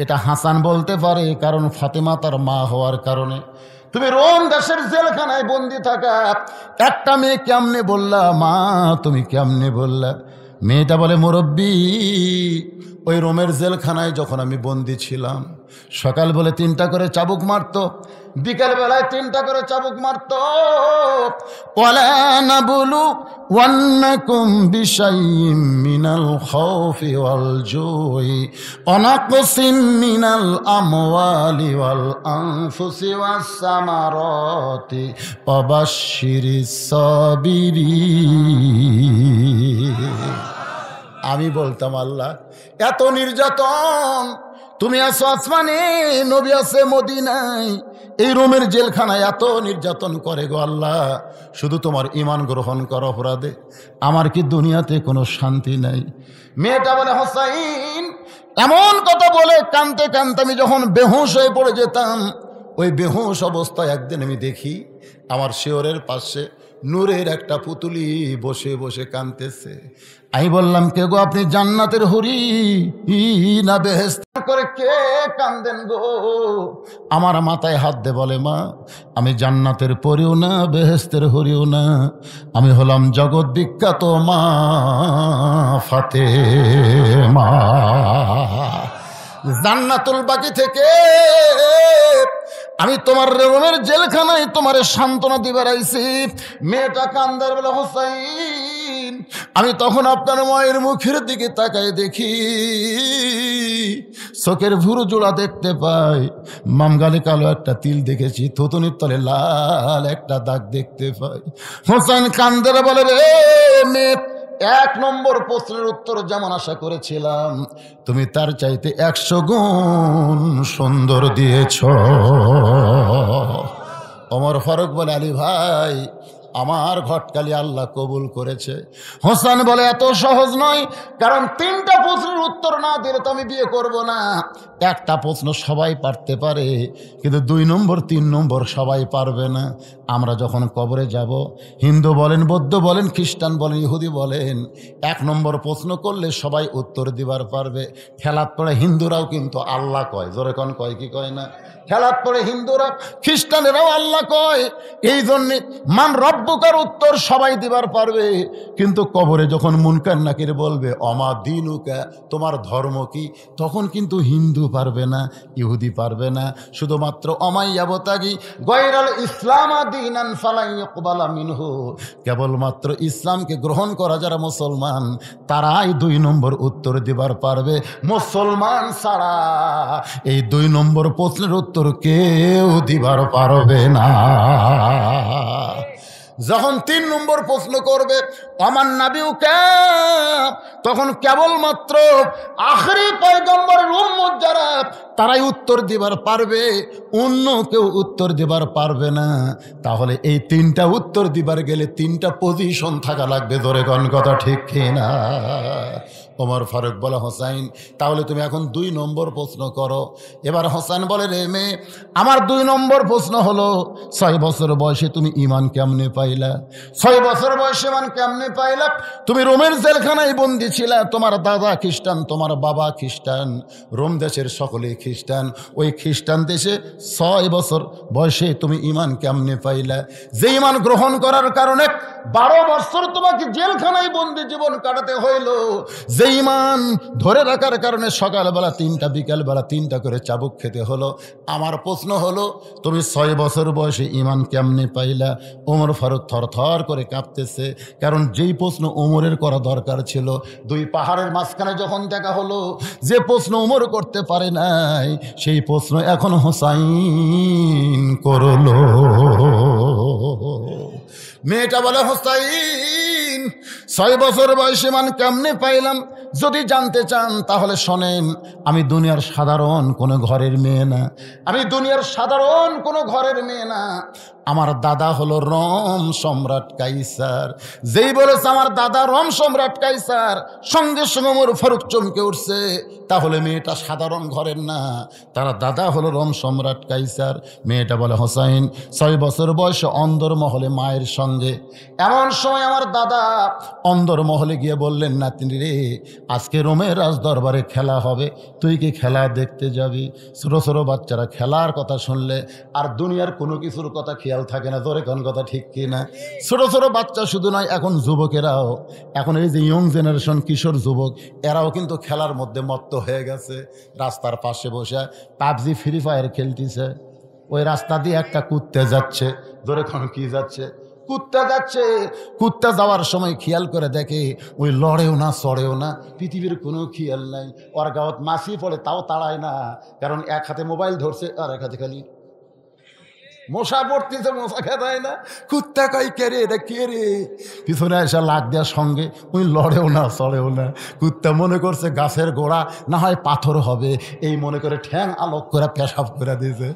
এটা হাসান বলতে পারে কারণ ফাতেমা তার মা হওয়ার কারণে। তুমি রোম দেশের জেলখানায় বন্দি থাকা একটা মেয়ে কেমনে বললা মা, তুমি কেমনে বললা? মেয়েটা বলে, মুরব্বী ওই রোমের জেলখানায় যখন আমি বন্দি ছিলাম, সকাল বলে 3টা করে চাবুক মারতো, বিকেল বেলায় 3টা করে চাবুক মারতো। ওয়ালা নাবুলু ওয়ান্নাকুম বিশাইইম মিনাল খাউফি ওয়াল জুই ওয়া নাকসিম মিনাল আমওয়ালি ওয়াল আনফুসি ওয়াস সামারাতি ওয়া বাশশিরিস সাবিরিন। আমি বলতাম, আল্লাহ এত নির্যাতন, তুমি আছো আসমানে, নবী আছে মদিনায়, এই রোমের জেলখানায় এত নির্যাতন করে গো আল্লাহ, শুধু তোমার ঈমান গ্রহণ করা অপরাধে আমার কি দুনিয়াতে কোনো শান্তি নাই? মেয়েটা বলে, হোসাইন এমন কথা বলে কানতে কানতে আমি যখন বেহুশ হয়ে পড়ে যেতাম, ওই বেহুশ অবস্থায় একদিন আমি দেখি আমার শিয়রের পাশে নূরের একটা পুতুলি বসে বসে কাঁদতেছে। আমি বললাম, কে গো আপনি? জান্নাতের হুরি না বেহেশত করে কে কান্দেন গো? আমার মাথায় হাত দে বলে, মা আমি জান্নাতের পরিও না, বেহেশতের হরিও না, আমি হলাম জগৎ বিখ্যাত মা ফাতেমা। জান্নাতুল বাকি থেকে আমি তোমার রোমের জেলখানায় তোমার সান্ত্বনা দিবার আইছি। মেয়েটা কান্দার বলে, হোসাইন আমি তখন আপনার মায়ের মুখের দিকে তাকাই দেখি চোখের ভুরু জোড়া দেখতে পাই, মামগালে কালো একটা তিল দেখেছি, থুতুনির তলে লাল একটা দাগ দেখতে পাই। হোসাইন কান্দার বলে, রে মেয়ে, 1 নম্বর প্রশ্নের উত্তর যেমন আশা করেছিলাম তুমি তার চাইতে 100 গুণ সুন্দর দিয়েছ। ওমর ফারুক বলে, আলী ভাই আমার ঘটকালি আল্লাহ কবুল করেছে। হোসেন বলে, এত সহজ নয়, কারণ 3টা প্রশ্নের উত্তর না দিলে তো আমি বিয়ে করব না। একটা প্রশ্ন সবাই পারতে পারে, কিন্তু 2 নম্বর 3 নম্বর সবাই পারবে না। আমরা যখন কবরে যাব, হিন্দু বলেন, বৌদ্ধ বলেন, খ্রিস্টান বলেন, ইহুদি বলেন, 1 নম্বর প্রশ্ন করলে সবাই উত্তর দিবার পারবে। খেলার পরে হিন্দুরাও কিন্তু আল্লাহ কয়, জোরে কোন কয় কি কয় না? খেলার পরে হিন্দুরা খ্রিস্টানেরাও আল্লাহ কয়। এই জন্যে মান রব্বুকার উত্তর সবাই দিবার পারবে, কিন্তু কবরে যখন মুনকার নাকির বলবে অমা দিনুকা, তোমার ধর্ম কি, তখন কিন্তু হিন্দু পারবে না, ইহুদি পারবে না, শুধুমাত্র অমাইয়াবতাগি গায়রাল ইসলাম দীনান ফালাই ইকবালা মিনহু, কেবলমাত্র ইসলামকে গ্রহণ করা যারা মুসলমান তারাই 2 নম্বর উত্তর দিবার পারবে। মুসলমান ছাড়া এই 2 নম্বর প্রশ্নের উত্তর কেউ দিবার পারবে না। যখন 3 নম্বর প্রশ্ন করবে আমার নাবিউ কে, তখন কেবলমাত্র আখেরি পয়গম্বরের উম্মত যারা তারাই উত্তর দিবার পারবে, অন্য কেউ উত্তর দিবার পারবে না। তাহলে এই 3টা উত্তর দিবার গেলে 3টা পজিশন থাকা লাগবে, ধরে কোন কথা ঠিক কিনা? ওমর ফারুক বলে, হোসাইন তাহলে তুমি এখন 2 নম্বর প্রশ্ন করো। এবার হোসেন বলে, রে মেয়ে, আমার 2 নম্বর প্রশ্ন হলো 6 বছর বয়সে তুমি ঈমান কেমনে পাইলা? 6 বছর বয়সে ঈমান কেমনে পাইলা? তুমি রোমের জেলখানায় বন্দী ছিলা, তোমার দাদা খ্রিস্টান, তোমার বাবা খ্রিস্টান, রোম দেশের সকলেই খ্রিস্টান। ওই খ্রিস্টান দেশে 6 বছর বয়সে তুমি ঈমান কেমনে পাইলা? যে ঈমান গ্রহণ করার কারণে 12 বছর তোমাকে জেলখানায় বন্দী জীবন কাটাতে হইল, যে ঈমান ধরে রাখার কারণে সকালবেলা 3টা বিকালবেলা 3টা করে চাবুক খেতে হলো। আমার প্রশ্ন হলো তুমি 6 বছর বয়সে ঈমান কেমনে পাইলা? ওমর ফারুক থরথর করে কাঁপতেছে, কারণ যেই প্রশ্ন ওমরের করা দরকার ছিল, 2 পাহাড়ের মাঝখানে যখন দেখা হলো, যে প্রশ্ন ওমর করতে পারে নাই সেই প্রশ্ন এখন হোসাইন করলো। মেয়েটা বলে, হোসাইন 6 বছর বয়সে ঈমান কেমনে পাইলাম যদি জানতে চান তাহলে শোনেন। আমি দুনিয়ার সাধারণ কোনো ঘরের মেয়ে না, আমি দুনিয়ার সাধারণ কোনো ঘরের মেয়ে না। আমার দাদা হলো রোম সম্রাট কাইসার। যেই বলেছে আমার দাদা রোম সম্রাট কাইসার, সঙ্গে সঙ্গে ওমর ফারুক চমকে উঠছে, তাহলে মেয়েটা সাধারণ ঘরের না, তার দাদা হলো রোম সম্রাট কাইসার। মেয়েটা বলে, হোসাইন 6 বছর বয়সে অন্দরমহলে মায়ের সঙ্গে, এমন সময় আমার দাদা অন্দরমহলে গিয়ে বললেন, নাতিনি রে, আজকে রোমের রাজ দরবারে খেলা হবে, তুই কি খেলা দেখতে যাবি? ছোটো ছোটো বাচ্চারা খেলার কথা শুনলে আর দুনিয়ার কোনো কিছুর কথা খেয়াল থাকে না, তোর কোন কথা ঠিক কি না? ছোটো ছোটো বাচ্চা শুধু নয়, এখন যুবকেরাও, এখন এই যে ইয়ং জেনারেশন কিশোর যুবক, এরাও কিন্তু খেলার মধ্যে মত্ত হয়ে গেছে। রাস্তার পাশে বসে পাবজি ফ্রি ফায়ার খেলতেছে, ওই রাস্তা দিয়ে একটা কুত্তে যাচ্ছে, ধরে কোন কি যাচ্ছে, কুত্তা যাচ্ছে। কুত্তা যাওয়ার সময় খেয়াল করে দেখে ওই লড়েও না চড়েও না, পৃথিবীর কোনো খেয়াল নাই। ওর গাঁত মাছি পড়ে তাও তাড়ায় না, কারণ এক হাতে মোবাইল ধরছে আর এক হাতে খালি মশা পড়তেছে, মশা খেদায় না। কুত্তা কই কে রে, এটা কে রে? পিছনে এসে লাগ দেওয়ার সঙ্গে ওই লড়েও না চড়েও না। কুত্তা মনে করছে গাছের গোড়া না হয় পাথর হবে, এই মনে করে ঠ্যাং আলোক করে পেশাব করে দিয়েছে।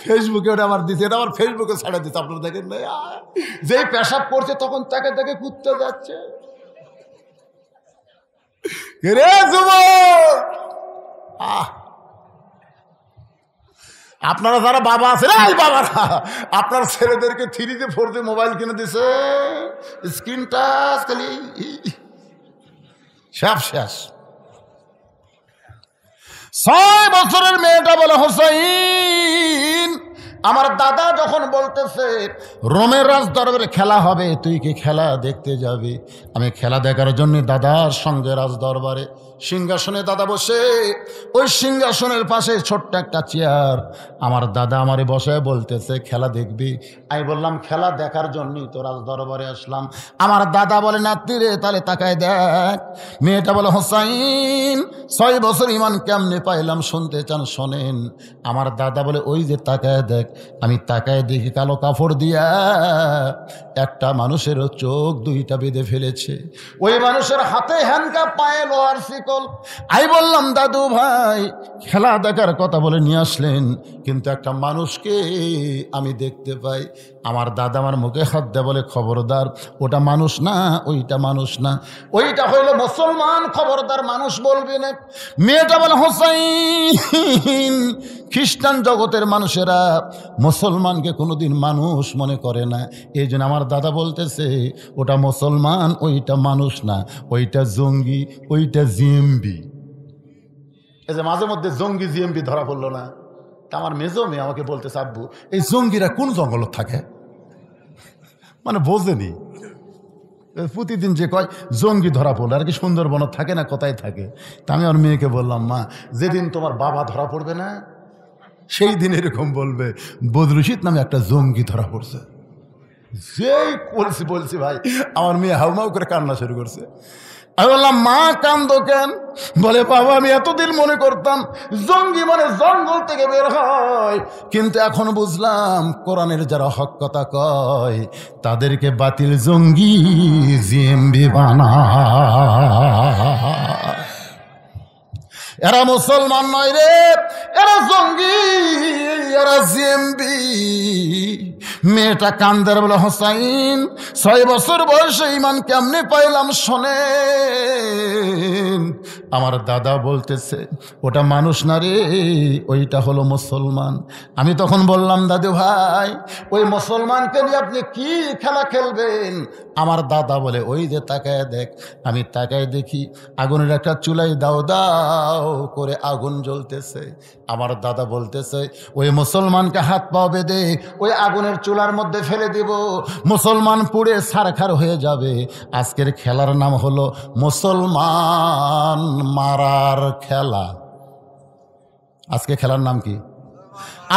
ফেসবুকে ওটা আমার দিচ্ছে, এটা আমার ফেসবুকে ছাড়া দিচ্ছে, আপনারা দেখেন না? যেই পেশাব করছে তখন তাকে তাকে কুত্তা যাচ্ছে। রে যুবক, আপনারা যারা বাবা আছেন, এই বাবারা আপনার ছেলেদেরকে 3তে 4তে মোবাইল কিনে দিছে, স্ক্রিন টাচ খালি সব শেষ। 6 বছরের মেয়েটা বলে, হোসাইন আমার দাদা যখন বলতেছে রোমের রাজ দরবারে খেলা হবে, তুই কি খেলা দেখতে যাবি? আমি খেলা দেখার জন্য দাদার সঙ্গে রাজ দরবারে সিংহাসনে দাদা বসে, ওই সিংহাসনের পাশে ছোট্ট একটা চেয়ার, আমার দাদা আমারে বসায় বলতেছে খেলা দেখবি? আমি বললাম খেলা দেখার জন্যই তো রাজ দরবারে আসলাম। আমার দাদা বলে নাতি রে, তাহলে তাকায় দেখ। মেয়েটা বলে হোসাইন 6 বছর ইমান কেমনে পাইলাম, শুনতে চান শোনেন। আমার দাদা বলে ওই যে তাকায় দেখ। আমি তাকায় দেখি কালো কাপড় দিয়া একটা মানুষেরও চোখ 2টা বেঁধে ফেলেছে। ওই মানুষের হাতে হ্যান্ডকাপ, পায়ে লোহার শিকল। আমি বললাম দাদু ভাই খেলা দেখার কথা বলে নিয়ে আসলেন, কিন্তু একটা মানুষকে আমি দেখতে পাই। আমার দাদা আমার মুখে হাত দেয়, বলে খবরদার, ওটা মানুষ না, ওইটা মানুষ না, ওইটা হইল মুসলমান, খবরদার মানুষ বলবি না। মেয়েটা বলে হোসাইন খ্রিস্টান জগতের মানুষেরা মুসলমানকে কোনোদিন মানুষ মনে করে না, এই জন্য আমার দাদা বলতেছে ওটা মুসলমান, ওইটা মানুষ না, ওইটা জঙ্গি, ওইটা জিএমবি। এই যে মাঝে মধ্যে জঙ্গি জিএমবি ধরা পড়লো না, তা আমার মেজো মেয়ে আমাকে বলতেছে আব্বু এই জঙ্গিরা কোন জঙ্গল থাকে, মানে বোঝেনি। প্রতিদিন যে কয় জঙ্গি ধরা পড়লো, আর কি সুন্দরবন থাকে না, কোথায় থাকে? তা আমি আমার মেয়েকে বললাম মা যেদিন তোমার বাবা ধরা পড়বে না, সেই দিন এরকম বলবে বদরুশিদ নামে একটা জঙ্গি ধরা পড়ছে। যেই বলছি ভাই, আমার মেয়ে হাউমাউ করে কান্না শুরু করছে। আমি বললাম মা কান্দো কেন? বলে বাবা আমি এতদিন মনে করতাম জঙ্গি মানে জঙ্গল থেকে বের হয়, কিন্তু এখন বুঝলাম কোরআনের যারা হক কথা কয় তাদেরকে বাতিল জঙ্গি জিএমবি বানায়। এরা মুসলমান নয় রে, এরা জঙ্গি, এরা জিএমবি। মেয়েটা কান্দার বলে হোসাইন 6 বছর বয়সে ইমান কেমনে পাইলাম শোনেন। আমার দাদা বলতেছে ওটা মানুষ না রে, ওইটা হলো মুসলমান। আমি তখন বললাম দাদু ভাই ওই মুসলমানকে নিয়ে আপনি কি খেলা খেলবেন? আমার দাদা বলে ওই যে তাকায় দেখ। আমি তাকায় দেখি আগুনের একটা চুলাই দাও দাও করে আগুন জ্বলতেছে। আমার দাদা বলতেছে ওই মুসলমানকে হাত পা বেঁধে ওই আগুনের চুলার মধ্যে ফেলে দিব, মুসলমান পুড়ে ছারখার হয়ে যাবে। আজকের খেলার নাম হলো মুসলমান মারার খেলা। আজকে খেলার নাম কি?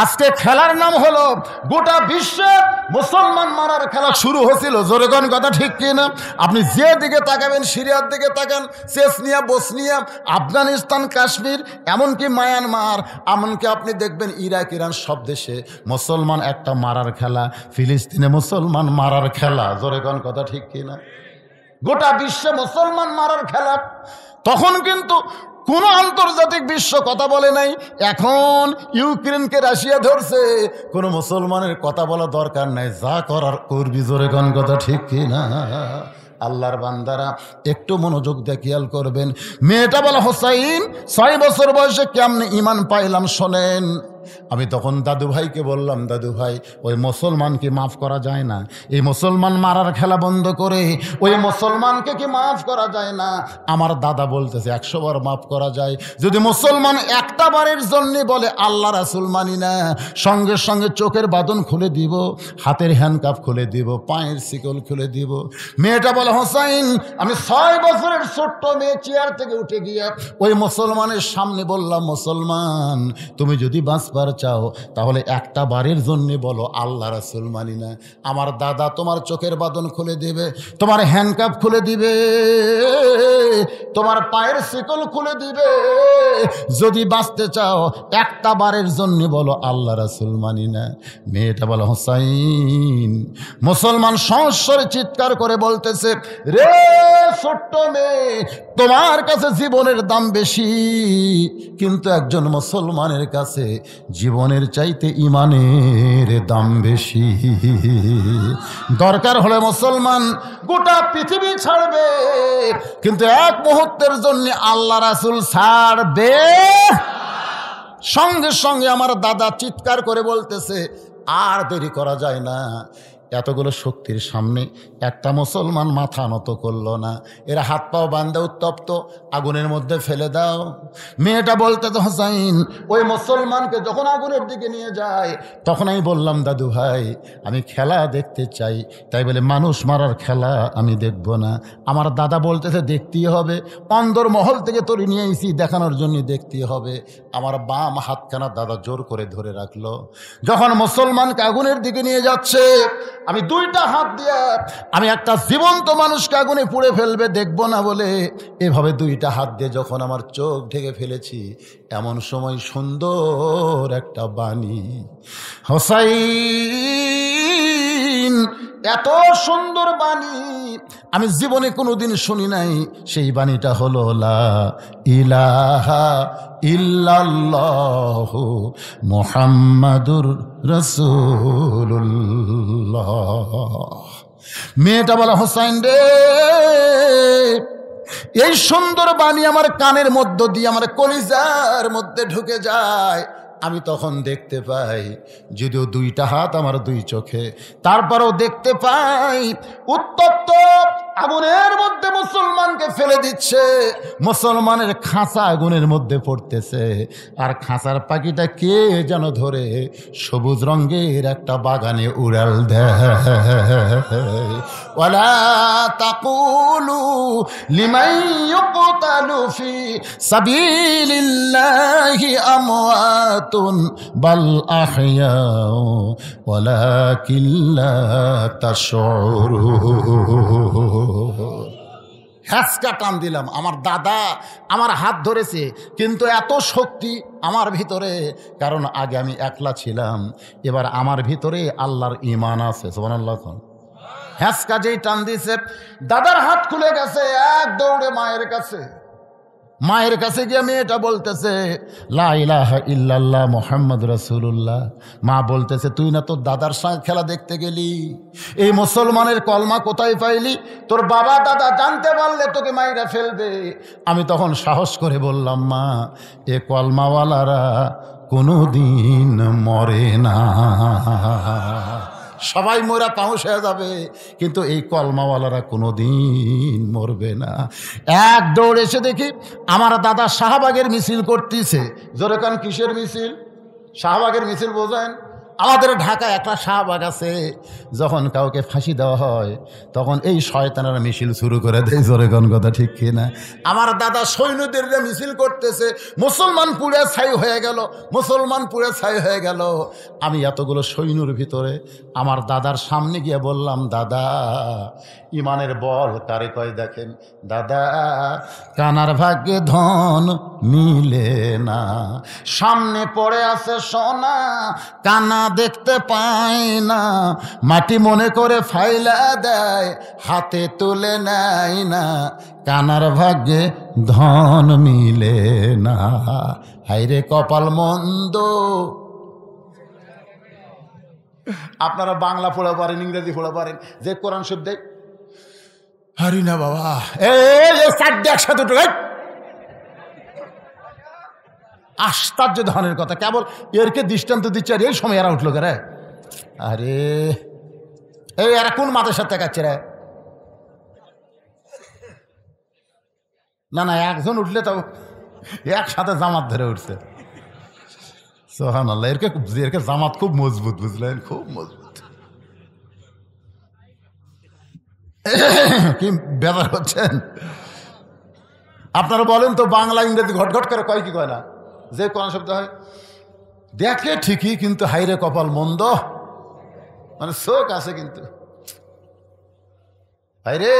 আজকে খেলার নাম হলো গোটা বিশ্বে মুসলমান মারার খেলা শুরু হয়েছিল। জোরে কোন কথা ঠিক কিনা? আপনি যে দিকে তাকাবেন, সিরিয়ার দিকে তাকান, চেচনিয়া, বসনিয়া, আফগানিস্তান, কাশ্মীর, এমনকি মায়ানমার, এমনকি আপনি দেখবেন ইরাক, ইরান, সব দেশে মুসলমান একটা মারার খেলা, ফিলিস্তিনে মুসলমান মারার খেলা। জোরে কোন কথা ঠিক কিনা? গোটা বিশ্বে মুসলমান মারার খেলা। তখন কিন্তু কোন আন্তর্জাতিক বিশ্ব কথা বলে নাই। এখন ইউক্রেনকে রাশিয়া ধরছে, কোনো মুসলমানের কথা বলা দরকার নাই, যা করার করবি। জোরে কোন কথা ঠিক কিনা? আল্লাহর বান্দারা একটু মনোযোগ দিয়ে খেয়াল করবেন। মেয়েটা বলে হোসাইন 6 বছর বয়সে কেমনে ইমান পাইলাম শোনেন। আমি তখন দাদু ভাইকে বললাম দাদু ভাই ওই মুসলমানকে মাফ করা যায় না? এই মুসলমান মারার খেলা বন্ধ করে ওই মুসলমানকে কি মাফ করা যায় না? আমার দাদা বলতেছে 100 বার মাফ করা যায়। যদি মুসলমান একটা বারের জন্য বলে আল্লাহ রাসূল মানি না, সঙ্গে সঙ্গে চোখের বাঁধন খুলে দিব, হাতের হ্যান্ডকাপ খুলে দিব, পায়ের শিকল খুলে দিব। মেয়েটা বলে হোসাইন আমি 6 বছরের ছোট্ট মেয়ে চেয়ার থেকে উঠে গিয়ে ওই মুসলমানের সামনে বললাম মুসলমান তুমি যদি বাঁচবার চাও তাহলে একটা বারের জন্য বলো আল্লাহ রাসূল মানি না। আমার দাদা তোমার চোখের বাঁধন খুলে দিবে, তোমার হ্যান্ডকাপ খুলে দিবে, তোমার পায়ের শিকল খুলে দিবে। যদি বাঁচতে চাও একটা বারের জন্য বলো আল্লাহ রাসূল মানি না। মেয়েটা বলে হোসাইন, মুসলমান সংস্বরে চিৎকার করে বলতেছে রে ছোট্ট মেয়ে তোমার কাছে জীবনের দাম বেশি, কিন্তু একজন মুসলমানের কাছে জীবনের চাইতে ইমানের দাম বেশি। দরকার হলে মুসলমান গোটা পৃথিবী ছাড়বে, কিন্তু এক মুহূর্তের জন্য আল্লাহ রাসূল ছাড়বে। সঙ্গে সঙ্গে আমার দাদা চিৎকার করে বলতেছে আর দেরি করা যায় না, এতগুলো শক্তির সামনে একটা মুসলমান মাথা নত করল না। এরা হাত পাও বান্ধে উত্তপ্ত, আগুনের মধ্যে ফেলে দাও। মেয়েটা বলতে তো হোসাইন, ওই মুসলমানকে যখন আগুনের দিকে নিয়ে যায় তখন আমি বললাম, দাদু ভাই আমি খেলা দেখতে চাই, তাই বলে মানুষ মারার খেলা আমি দেখব না। আমার দাদা বলতেছে দেখতেই হবে, অন্দর মহল থেকে তরি নিয়ে এসি দেখানোর জন্য দেখতেই হবে। আমার বাম হাতখানা দাদা জোর করে ধরে রাখলো। যখন মুসলমানকে আগুনের দিকে নিয়ে যাচ্ছে, আমি দুইটা হাত দিয়ে আমি একটা জীবন্ত মানুষকে আগুনে পুড়ে ফেলবে দেখব না বলে এভাবে দুইটা হাত দিয়ে যখন আমার চোখ ঢেকে ফেলেছি, এমন সময় সুন্দর একটা বাণী, হোসাইন এত সুন্দর বাণী আমি জীবনে কোনোদিন শুনি নাই। সেই বাণীটা হলো লা ইলাহা ইল্লাল্লাহু মুহাম্মাদুর রাসূলুল্লাহ। মেয়েটা বলে, হোসাইন রে, এই সুন্দর বাণী আমার কানের মধ্য দিয়ে আমার কলিজার মধ্যে ঢুকে যায়। আমি তখন দেখতে পাই, যদিও দুইটা হাত আমার দুই চোখে, তারপরেও দেখতে পাই উত্তপ্ত আগুনের মধ্যে মুসলমানকে ফেলে দিচ্ছে, মুসলমানের খাঁচা আগুনের মধ্যে পড়তেছে, আর খাঁচার পাখিটা কে যেন ধরে সবুজ রঙের একটা বাগানে উড়াল দেয়। ওয়ালা তাকুলু লিমান ইউকতালু ফি সাবিলিল্লাহি আমওয়াতুন বাল আহইয়াউ ওয়ালাকিন লা তাশউরুন। হ্যাঁচকা টান দিলাম। আমার দাদা আমার হাত ধরেছে, কিন্তু এত শক্তি আমার ভিতরে, কারণ আগে আমি একলা ছিলাম, এবার আমার ভিতরে আল্লাহর ঈমান আছে। সুবহানাল্লাহ। হ্যাঁচকা যেই টান দিয়েছে, দাদার হাত খুলে গেছে, এক দৌড়ে মায়ের কাছে। মায়ের কাছে গিয়ে মেয়েটা বলতেছে, লা ইলাহা ইল্লাল্লাহ মুহাম্মাদুর রাসূলুল্লাহ। মা বলতেছে, তুই না তোর দাদার সঙ্গে খেলা দেখতে গেলি, এই মুসলমানের কলমা কোথায় পাইলি? তোর বাবা দাদা জানতে পারলে তোকে মাইরা ফেলবে। আমি তখন সাহস করে বললাম, মা এ কলমাওয়ালারা কোনোদিন মরে না, সবাই মোরা পাউশ হয়ে যাবে, কিন্তু এই কলমাওয়ালারা কোনোদিন মরবে না। এক দৌড় এসে দেখি আমার দাদা শাহবাগের মিছিল করতেছে। জোরে কান, কিসের মিছিল? শাহবাগের মিছিল বোঝেন? আমাদের ঢাকায় একটা শাহবাগ আছে, যখন কাউকে ফাঁসি দেওয়া হয় তখন এই শয়তানেরা মিছিল শুরু করে দেয়। জোরে কোন কথা ঠিক কিনা? আমার দাদা সৈন্যদের মিছিল করতেছে, মুসলমান পুড়ে ছাই হয়ে গেল, মুসলমান পুড়ে ছাই হয়ে গেল। আমি এতগুলো সৈন্যর ভিতরে আমার দাদার সামনে গিয়ে বললাম, দাদা ইমানের বল কারে কয় দেখেন। দাদা কানার ভাগ্যে ধন মিলে না, সামনে পড়ে আছে সোনা, কানা দেখতে পায় না, মাটি মনে করে ফাইলা দেয়, হাতে তুলে নেয় না, কানার ভাগ্যে ধন মিলে না, হাইরে কপাল মন্দ। আপনারা বাংলা পড়া পারেন, ইংরেজি পড়া পারেন, যে কোরআন শব্দ হারি না বাবা, একসাথে আশ্চর্য ধরনের কথা, কেবল এরকে দৃষ্টান্ত দিচ্ছে। আর এই সময় এরা উঠলো কে রে? আরে এই এরা কোন মাদের সাথে কাচ্ছে রে? না না, একজন উঠলে তো একসাথে জামাত ধরে উঠছে। সুবহানাল্লাহ। এরকে জামাত খুব মজবুত, বুঝলেন, খুব মজবুত। কি বেজার হচ্ছেন আপনারা? বলেন তো, বাংলা ইংরেজি ঘটঘট করে কয় কি কয় না? যে কোন শব্দ হয় দেখে ঠিকই, কিন্তু হাইরে কপাল মন্দ, মানে চোখ আছে কিন্তু হাইরে।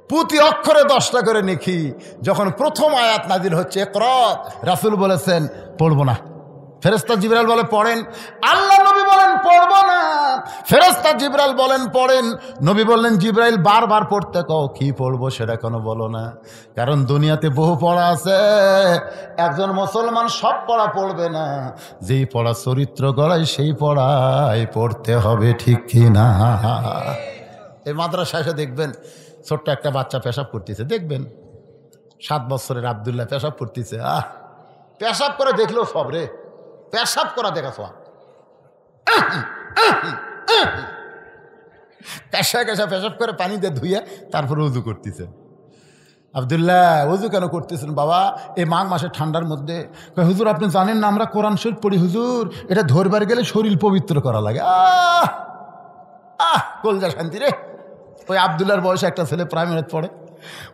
প্রতি অক্ষরে 10টা করে নেকি। যখন প্রথম আয়াত নাজিল হচ্ছে ইকরা, রাসূল বলেছেন পড়বো না, ফেরেশতা জিবরাইল বলে পড়েন, আল্লাহ নবী বলেন পড়বো না, ফেরেশতা জিবরাইল বলেন পড়েন, নবী বললেন জিবরাইল বারবার পড়তে কও, কি পড়বো সেটা কেন বলো না? কারণ দুনিয়াতে বহু পড়া আছে, একজন মুসলমান সব পড়া পড়বে না, যেই পড়া চরিত্র গড়ায় সেই পড়াই পড়তে হবে, ঠিক কি না? এই মাদ্রাসা এসে দেখবেন ছোট্ট একটা বাচ্চা পেশাব করতেছে, দেখবেন 7 বছরের আব্দুল্লাহ পেশাব করতেছে, পেশাব করে দেখলেও সব রে, পেশাব করা দেখা সব। কাঁসা কাঁসা পেশাব করে পানি দিয়ে ধুয়ে তারপরে উজু করতেছে। আব্দুল্লাহ, উজু কেন করতেছেন বাবা? এই মাঘ মাসের ঠান্ডার মধ্যে। হুজুর আপনি জানেন না আমরা কোরআন শরীফ পড়ি হুজুর, এটা ধরবার গেলে শরীর পবিত্র করা লাগে। কলজা শান্তি রে। ওই আব্দুল্লাহর বয়সে একটা ছেলে প্রাইমারিতে পড়ে,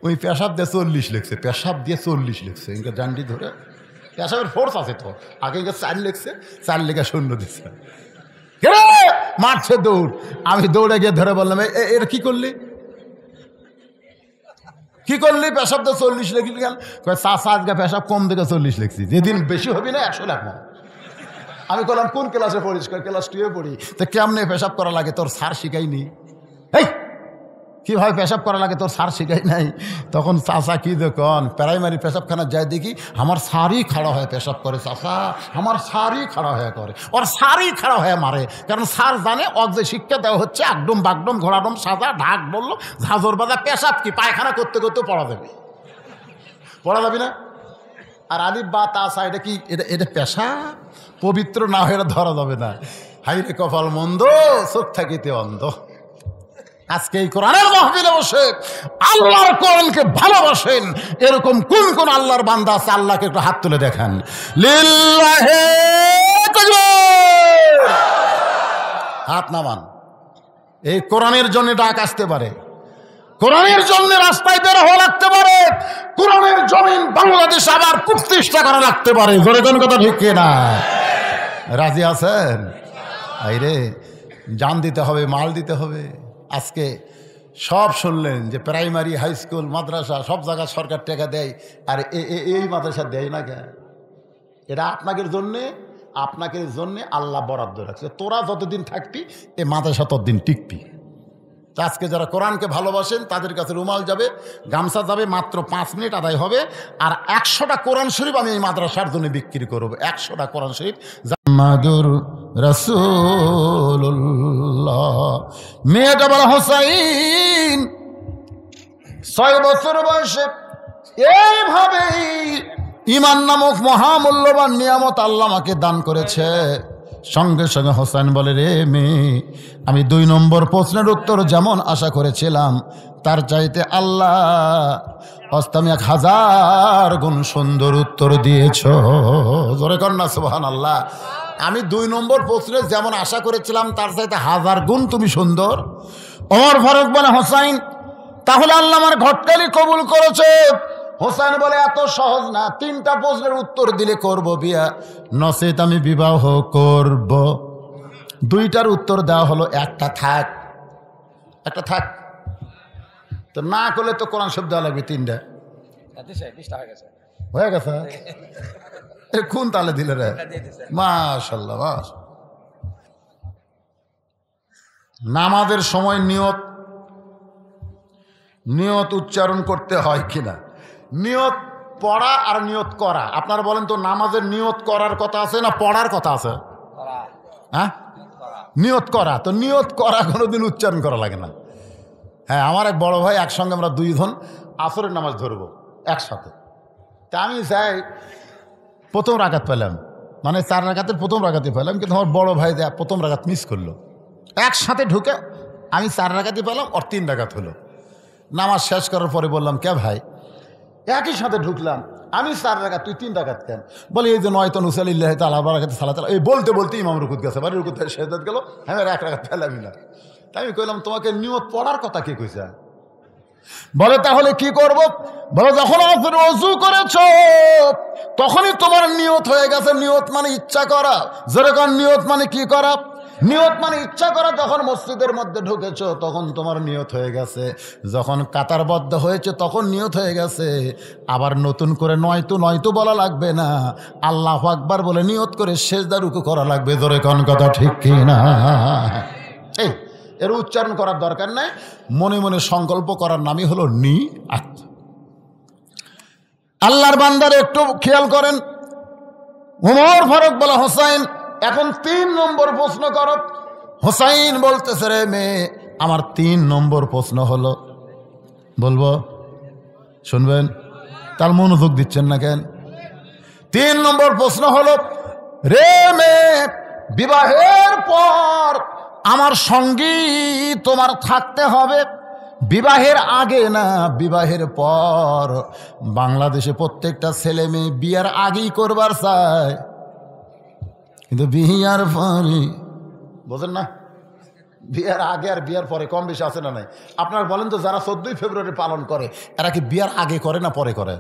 ওই পেশাব দিয়ে 40 লিখছে, পেশাব দিয়ে 40 লিখছে। ইনকা জান্ডি ধরে পেশাবের ফোর্স আছে তো, আগে 4 লিখছে, 4 লেখা শূন্য দিচ্ছে, মারছে দৌড়। আমি দৌড়ে গিয়ে ধরে বললাম, এর কি করলি? কি করলি? পেশাব দিয়ে 40 লিখলি কেন? আজকে পেশাব কম থেকে 40 লিখছি, যেদিন বেশি হবি না 100 লেখো। আমি বললাম কোন ক্লাসে পড়িস? ক্লাস 2 পড়ি। তো কেমনে পেশাব করা লাগে তোর স্যার শিখাইনি? এই কিভাবে পেশাব করা লাগে তোর স্যার শিখাই নাই? তখন চাষা কি দেখুন, প্রাইমারি পেশাবখানা যায় দেখি আমার স্যারই খাড়া হয়ে পেশাব করে। চাষা আমার স্যারই খাড়া হয়ে করে, ওর স্যারই খাড়া হয়ে মারে। কারণ স্যার জানে ওর যে শিক্ষা দেওয়া হচ্ছে একদম বাগডম ঘোড়াডম সাজা ঢাক বললো ঝাঁঝর বাজা পেশাব কি পায়খানা করতে করতে পড়া যাবে, পড়া যাবে না? আর আলিফ বা তাসা এটা কি? এটা পেশাব পবিত্র না হয়ে ধরা যাবে না। হাইরে কপাল মন্দ, চোখ থাকিতে অন্ধ। আজকে এই কোরআনের মাহফিলে বসে আল্লাহর কোরআনকে ভালোবাসেন এরকম কোন কোন আল্লাহর বান্দা আছে? আল্লাহকে একটু হাত তুলে দেখান। লিল্লাহি তাকবীর, হাত নামান। এই কোরআনের জন্য ডাক আসতে পারে, কোরআনের জন্য রাস্তায় বের হওয়া লাগতে পারে, কোরআনের জমিন বাংলাদেশ আবার প্রতিষ্ঠা করা লাগতে পারে। জোরে কোন কথা ঠিক না? রাজি আছেন? আইরে জান দিতে হবে, মাল দিতে হবে। আজকে সব শুনলেন যে প্রাইমারি হাই স্কুল মাদ্রাসা সব জায়গায় সরকার টাকা দেয়, আর এই মাদ্রাসা দেয় না কেন? এটা আপনাকে জন্যে আল্লাহ বরাদ্দ রাখছে। তোরা যতদিন থাকবি এই মাদ্রাসা ততদিন টিকবি। আজকে যারা কোরআনকে ভালোবাসেন তাদের কাছে রুমাল যাবে, গামছা যাবে, মাত্র 5 মিনিট আদায় হবে। আর 100টা কোরআন শরীফ আমি এই মাদ্রাসার জন্য বিক্রি করবো। 100টা কোরআন শরীফ। মুহাম্মাদুর রাসূলুল্লাহ। মেয়েটা বলা হোসাইন 6 বছর বয়সে এইভাবেই ঈমান নামক মহামূল্যবান নিয়ামত আল্লাহ আমাকে দান করেছে। সঙ্গে সঙ্গে হোসেন বলে, রে মেয়ে, আমি 2 নম্বর প্রশ্নের উত্তর যেমন আশা করেছিলাম তার চাইতে আল্লাহ আমি 1000 গুণ সুন্দর উত্তর দিয়েছ। জোরে কর না সুবহানাল্লাহ। আমি 2 নম্বর প্রশ্নে যেমন আশা করেছিলাম তার চাইতে 1000 গুণ তুমি সুন্দর। ওমর ফারুক বলে, হোসাইন তাহলে আল্লাহ আমার ঘটকালি কবুল করেছে। হোসেন বলে, এত সহজ না, 3টা প্রশ্নের উত্তর দিলে করব বিয়া, নচেত আমি বিবাহ করব। 2টার উত্তর দেওয়া হলো, একটা থাক। তো না করলে তো কোরআন শব্দ দেওয়া লাগবে 3টা। হয়ে গেছে? কোন তালে দিলে রে? মাশাআল্লাহ। নামাজের সময় নিয়ত উচ্চারণ করতে হয় কিনা? নিয়ত পড়া আর নিয়ত করা, আপনারা বলেন তো, নামাজের নিয়ত করার কথা আছে না পড়ার কথা আছে? হ্যাঁ, নিয়ত করা। তো নিয়ত করা কোনোদিন উচ্চারণ করা লাগে না। হ্যাঁ, আমার এক বড় ভাই, একসঙ্গে আমরা 2 জন আসরের নামাজ ধরবো একসাথে। তা আমি যাই, প্রথম রাকাত পেলাম, মানে 4 রাকাতের প্রথম রাকাতে পেলাম, কিন্তু আমার বড় ভাই প্রথম রাকাত মিস করলো। একসাথে ঢুকে আমি 4 রাকাতে পেলাম, ওর 3 রাকাত হলো। নামাজ শেষ করার পরে বললাম, কে ভাই, একই সাথে ঢুকলাম, আমি 4 রাকাত, তুই 3 রাকাত কেন? বলে, এই যে নয়তো নুসালিল্লাহ তাআলা বারাকাতু সালাত, এই বলতে বলতে ইমাম রুকুত গেছে, বাড়ি রুকুত সেজদাত গেল, হ্যাঁ 1 রাকাত পেলামই না। তাই আমি কইলাম, তোমাকে নিয়ত পড়ার কথা কে কইছে? বলে, তাহলে কি করব? বলে, যখন আপনি ওযু করেছো তখনই তোমার নিয়ত হয়ে গেছে। নিয়ত মানে ইচ্ছা করা। যেরকম নিয়ত মানে কি করা? নিয়ত মানে ইচ্ছা করা। যখন মসজিদের মধ্যে ঢুকেছো তখন তোমার নিয়ত হয়ে গেছে। যখন কাতারবদ্ধ হয়েছে তখন নিয়ত হয়ে গেছে। আবার নতুন করে নয়তো বলা লাগবে না, আল্লাহু আকবার বলে নিয়ত করে সিজদা রুকু করা লাগবে। জোরে কোন কথা ঠিক কি না? এর উচ্চারণ করার দরকার নাই, মনে মনে সংকল্প করার নামই হলো নিয়াত। আল্লাহর বান্দার একটু খেয়াল করেন। ওমর ফারুক বলে, হোসাইন এখন 3 নম্বর প্রশ্ন করো। হোসাইন বলতেছে, রে মেয়ে, আমার 3 নম্বর প্রশ্ন হলো, বলবো শুনবেন? তার মনোযোগ দিচ্ছেন না কেন? 3 নম্বর প্রশ্ন হলো, রে মেয়ে, বিবাহের পর আমার সঙ্গী তোমার থাকতে হবে, বিবাহের আগে না বিবাহের পর। বাংলাদেশে প্রত্যেকটা ছেলে মেয়ে বিয়ের আগেই করবার চায়, কিন্তু বিয়ার পরে বোঝেন না, বিয়ের আগে আর বিয়ের পরে কম বেশি আছে না নাই? আপনার বলেন তো, যারা 14ই ফেব্রুয়ারি পালন করে এরা কি বিয়ের আগে করে না পরে করে?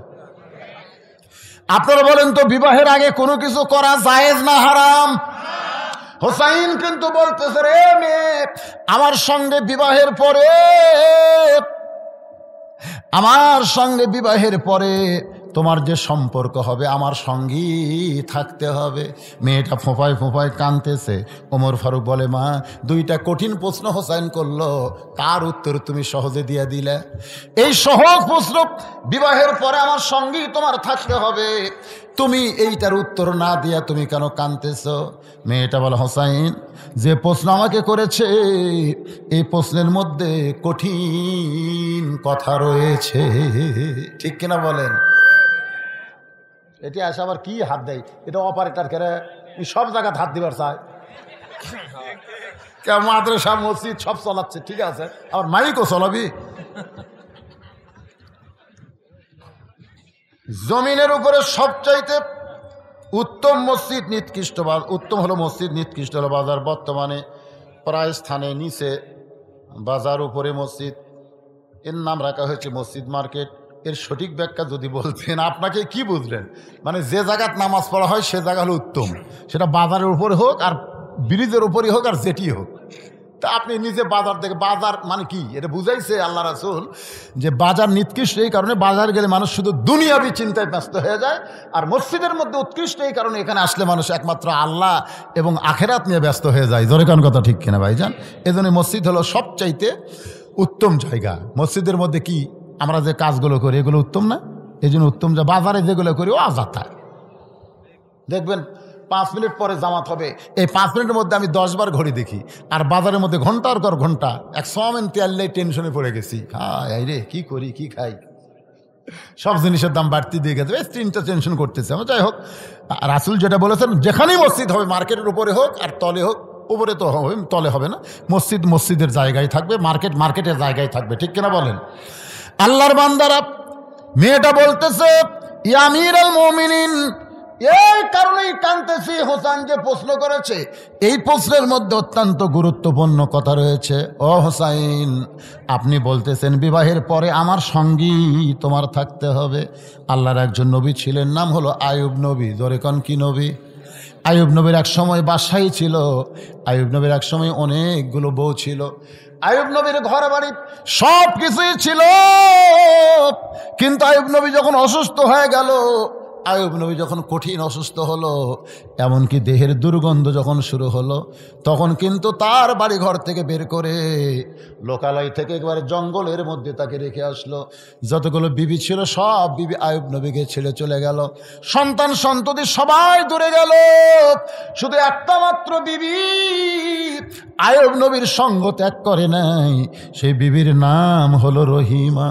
আপনারা বলেন তো, বিবাহের আগে কোনো কিছু করা জায়েজ না হারাম? হোসাইন কিন্তু বলতেছে, রে মেয়ে, আমার সঙ্গে বিবাহের পরে, আমার সঙ্গে বিবাহের পরে তোমার যে সম্পর্ক হবে আমার সঙ্গী থাকতে হবে। মেয়েটা ফোঁপায় ফোঁপায় কাঁদতেছে। ওমর ফারুক বলে, মা, দুইটা কঠিন প্রশ্ন হোসাইন করলো, তার উত্তর তুমি সহজে দিয়ে দিলে। এই সহজ প্রশ্ন, বিবাহের পরে আমার সঙ্গী তোমার থাকতে হবে, তুমি এইটার উত্তর না দিয়া তুমি কেন কাঁদতেছ? মেয়েটা বলে, হোসাইন, যে প্রশ্ন আমাকে করেছে এই প্রশ্নের মধ্যে কঠিন কথা রয়েছে। ঠিক কিনা বলেন? এটি আসে আবার কি হাত দেয়, এটা অপারেটর করে সব জায়গায় হাত দিবার চায়, মাদ্রাসা মসজিদ সব চলাচ্ছে, ঠিক আছে, আবার মাইকও চলাবি। জমিনের উপরে সবচাইতে উত্তম মসজিদ নিকৃষ্ট, উত্তম হলো মসজিদ, নিকৃষ্ট হলো বাজার। বর্তমানে প্রায় স্থানে নিচে বাজার, উপরে মসজিদ, এর নাম রাখা হয়েছে মসজিদ মার্কেট। এর সঠিক ব্যাখ্যা যদি বলতেন, আপনাকে কি বুঝলেন? মানে যে জায়গায় নামাজ পড়া হয় সে জায়গা হলো উত্তম, সেটা বাজারের উপরে হোক আর ব্রিজের উপরই হোক আর যেটি হোক। তা আপনি নিজে বাজার থেকে, বাজার মানে কি এটা বুঝাইছে আল্লাহ রাসূল, যে বাজার নিকৃষ্ট এই কারণে, বাজার গেলে মানুষ শুধু দুনিয়াবি চিন্তায় ব্যস্ত হয়ে যায়। আর মসজিদের মধ্যে উৎকৃষ্ট এই কারণে, এখানে আসলে মানুষ একমাত্র আল্লাহ এবং আখেরাত নিয়ে ব্যস্ত হয়ে যায়। জোরে কোন কথা ঠিক কিনা ভাইজান? এজন্য মসজিদ হলো সবচাইতে উত্তম জায়গা। মসজিদের মধ্যে কি আমরা যে কাজগুলো করি এগুলো উত্তম না? এই জন্য উত্তম। যা বাজারে যেগুলো করি ও আজাতা, দেখবেন 5 মিনিট পরে জামাত হবে, এই 5 মিনিটের মধ্যে আমি 10 বার ঘড়ি দেখি। আর বাজারের মধ্যে ঘন্টার পর ঘন্টা এক সমেন তেল টেনশনে পড়ে গেছি, হাই রে কি করি কি খাই, সব জিনিসের দাম বাড়তি দিয়ে গেছে, চিন্তা টেনশন করতেছে। যাই হোক, রাসূল যেটা বলেছেন, যেখানেই মসজিদ হবে মার্কেটের উপরে হোক আর তলে হোক, উপরে তো হবে, তলে হবে না, মসজিদ মসজিদের জায়গায় থাকবে, মার্কেট মার্কেটের জায়গায় থাকবে। ঠিক কিনা বলেন? আল্লাহর বান্দারা, মেয়েটা বলতেছে, ইয়া আমিরুল মুমিনিন, এই কারণেই কাঁদতেছি, হোসেন যে প্রশ্ন করেছে এই প্রশ্নের মধ্যে অত্যন্ত গুরুত্বপূর্ণ কথা রয়েছে। ও হোসাইন, আপনি বলতেছেন বিবাহের পরে আমার সঙ্গী তোমার থাকতে হবে। আল্লাহর একজন নবী ছিলেন, নাম হলো আইয়ুব নবী। জোরে কোন কি নবী? আইয়ুব নবীর এক সময় বাসাই ছিল। আইয়ুব নবীর এক সময় অনেকগুলো বউ ছিল। আইয়ুব নবীর ঘর বাড়ি সব কিছুই ছিল, কিন্তু আইয়ুব নবী যখন অসুস্থ হয়ে গেল, আইয়ুব নবী যখন কঠিন অসুস্থ হলো, এমনকি দেহের দুর্গন্ধ যখন শুরু হলো, তখন কিন্তু তার বাড়ি ঘর থেকে বের করে লোকালয় থেকে একবারে জঙ্গলের মধ্যে তাকে রেখে আসলো। যতগুলো বিবি ছিল সব বিবি আইয়ুব নবীকে ছেড়ে চলে গেল। সন্তান সন্ততি সবাই দূরে গেল, শুধু একটা মাত্র বিবি আইয়ুব নবীর সঙ্গ ত্যাগ করে নাই। সেই বিবির নাম হলো রহিমা।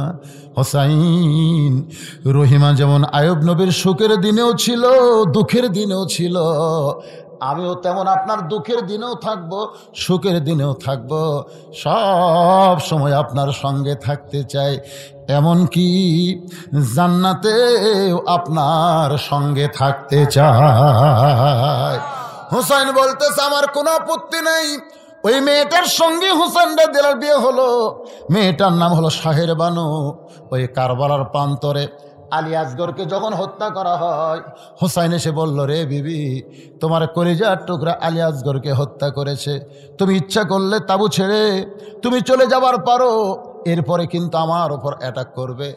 হোসাইন, রহিমা যেমন আইয়ুব নবীর সুখের দিনেও ছিল, দুঃখের দিনেও ছিল, আমিও তেমন আপনার দুঃখের দিনেও থাকব, সুখের দিনেও থাকব, সব সময় আপনার সঙ্গে থাকতে চাই, এমনকি জান্নাতেও আপনার সঙ্গে থাকতে চাই। হোসাইন বলতেছে, আমার কোনো আপত্তি নেই। ওই মেয়েটার সঙ্গে হোসেনরা দিলার বিয়ে হলো। মেয়েটার নাম হলো শাহের বানু। ওই কারবালার প্রান্তরে আলী আসগরকে যখন হত্যা করা হয়, হোসাইন এসে বলল, রে বিবি, তোমার কলিজার টুকরা আলী আসগরকে হত্যা করেছে, তুমি ইচ্ছা করলে তাবু ছেড়ে তুমি চলে যাবার পারো, এরপরে কিন্তু আমার ওপর অ্যাটাক করবে,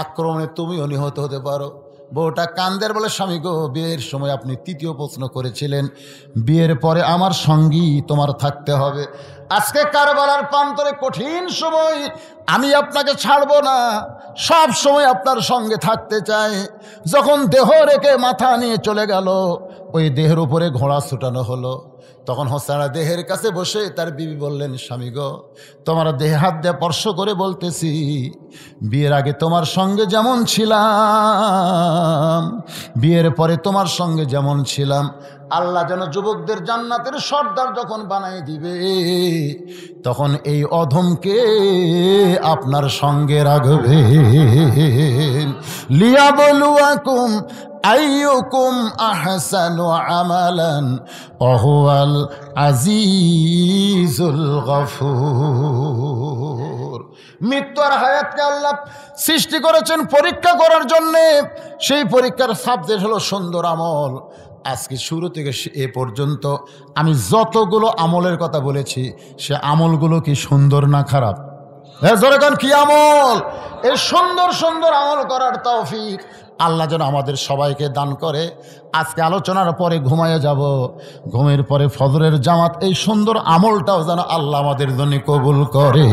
আক্রমণে তুমিও নিহত হতে পারো। বউটা কান্দের বলে, স্বামী গো, বিয়ের সময় আপনি তৃতীয় প্রশ্ন করেছিলেন বিয়ের পরে আমার সঙ্গী তোমার থাকতে হবে। আজকে কারবালার প্রান্তরে কঠিন সময়, আমি আপনাকে ছাড়বো না, সব সময় আপনার সঙ্গে থাকতে চাই। যখন দেহ রেখে মাথা নিয়ে চলে গেল, ওই দেহের উপরে ঘোড়া ছুটানো হলো। তখন হোসেনা দেহের কাছে বসে তার বিবি বললেন, স্বামী গো, তোমার দেহে হাত দিয়ে স্পর্শ করে বলতেছি, বিয়ের আগে তোমার সঙ্গে যেমন ছিলাম, বিয়ের পরে তোমার সঙ্গে যেমন ছিলাম, আল্লাহ যেন যুবকদের জান্নাতের সর্দার যখন বানাই দিবে, তখন এই অধমকে আপনার সঙ্গে রাখবে। লিয়াবলুয়াকুম আইয়ুকুম আহসানু আমালান ওয়াহুয়াল আজিজুল গফুর। মৃত্যু আর হায়াতকে আল্লাহ সৃষ্টি করেছেন পরীক্ষা করার জন্যে। সেই পরীক্ষার সাবজেক্ট হলো সুন্দর আমল। আজকে শুরু থেকে এ পর্যন্ত আমি যতগুলো আমলের কথা বলেছি, সে আমলগুলো কি সুন্দর না খারাপ? জোরে কোন কি আমল? এই সুন্দর সুন্দর আমল করার তৌফিক আল্লাহ যেন আমাদের সবাইকে দান করে। আজকে আলোচনার পরে ঘুমায় যাব, ঘুমের পরে ফজরের জামাত, এই সুন্দর আমলটাও যেন আল্লাহ আমাদের জন্য কবুল করে।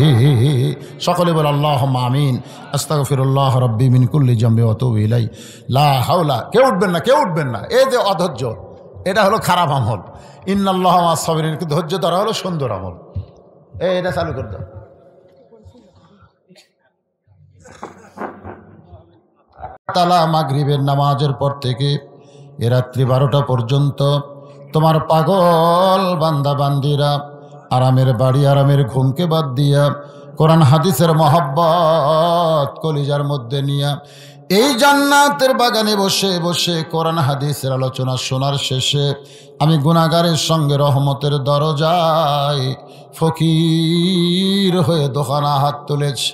সকলে বলে আল্লাহুম্মা আমিন। আস্তাগফিরুল্লাহ রাব্বি মিন কুল্লি যামবি ওয়া আতুবু ইলাইহি লা হাওলা। কেউ উঠবেন না, কেউ উঠবেন না। এই যে অধৈর্য, এটা হলো খারাপ আমল। ইন্নাল্লাহা মা'আস সাবিরিন, ধৈর্য ধরা হলো সুন্দর আমল। এটা চালু করে দাও। তালা মাগরিবের নামাজের পর থেকে এ রাত্রি 12টা পর্যন্ত তোমার পাগল বান্দা বান্দিরা আরামের বাড়ি, আরামের ঘুমকে বাদ দিয়া কোরআন হাদিসের মহব্বত কলিজার মধ্যে নিয়া এই জান্নাতের বাগানে বসে বসে কোরআন হাদিসের আলোচনা শোনার শেষে আমি গুনাহগারের সঙ্গে রহমতের দরজায় ফকির হয়ে দোকানা হাত তুলেছি।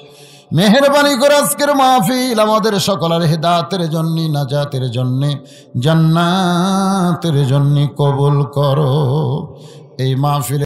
মেহেরবানি করে আজকের মাহফিল আমাদের সকলের হিদায়াতের জন্য, নাজাতের জন্য, জান্নাতের জন্য কবুল করো। এই মাহফিল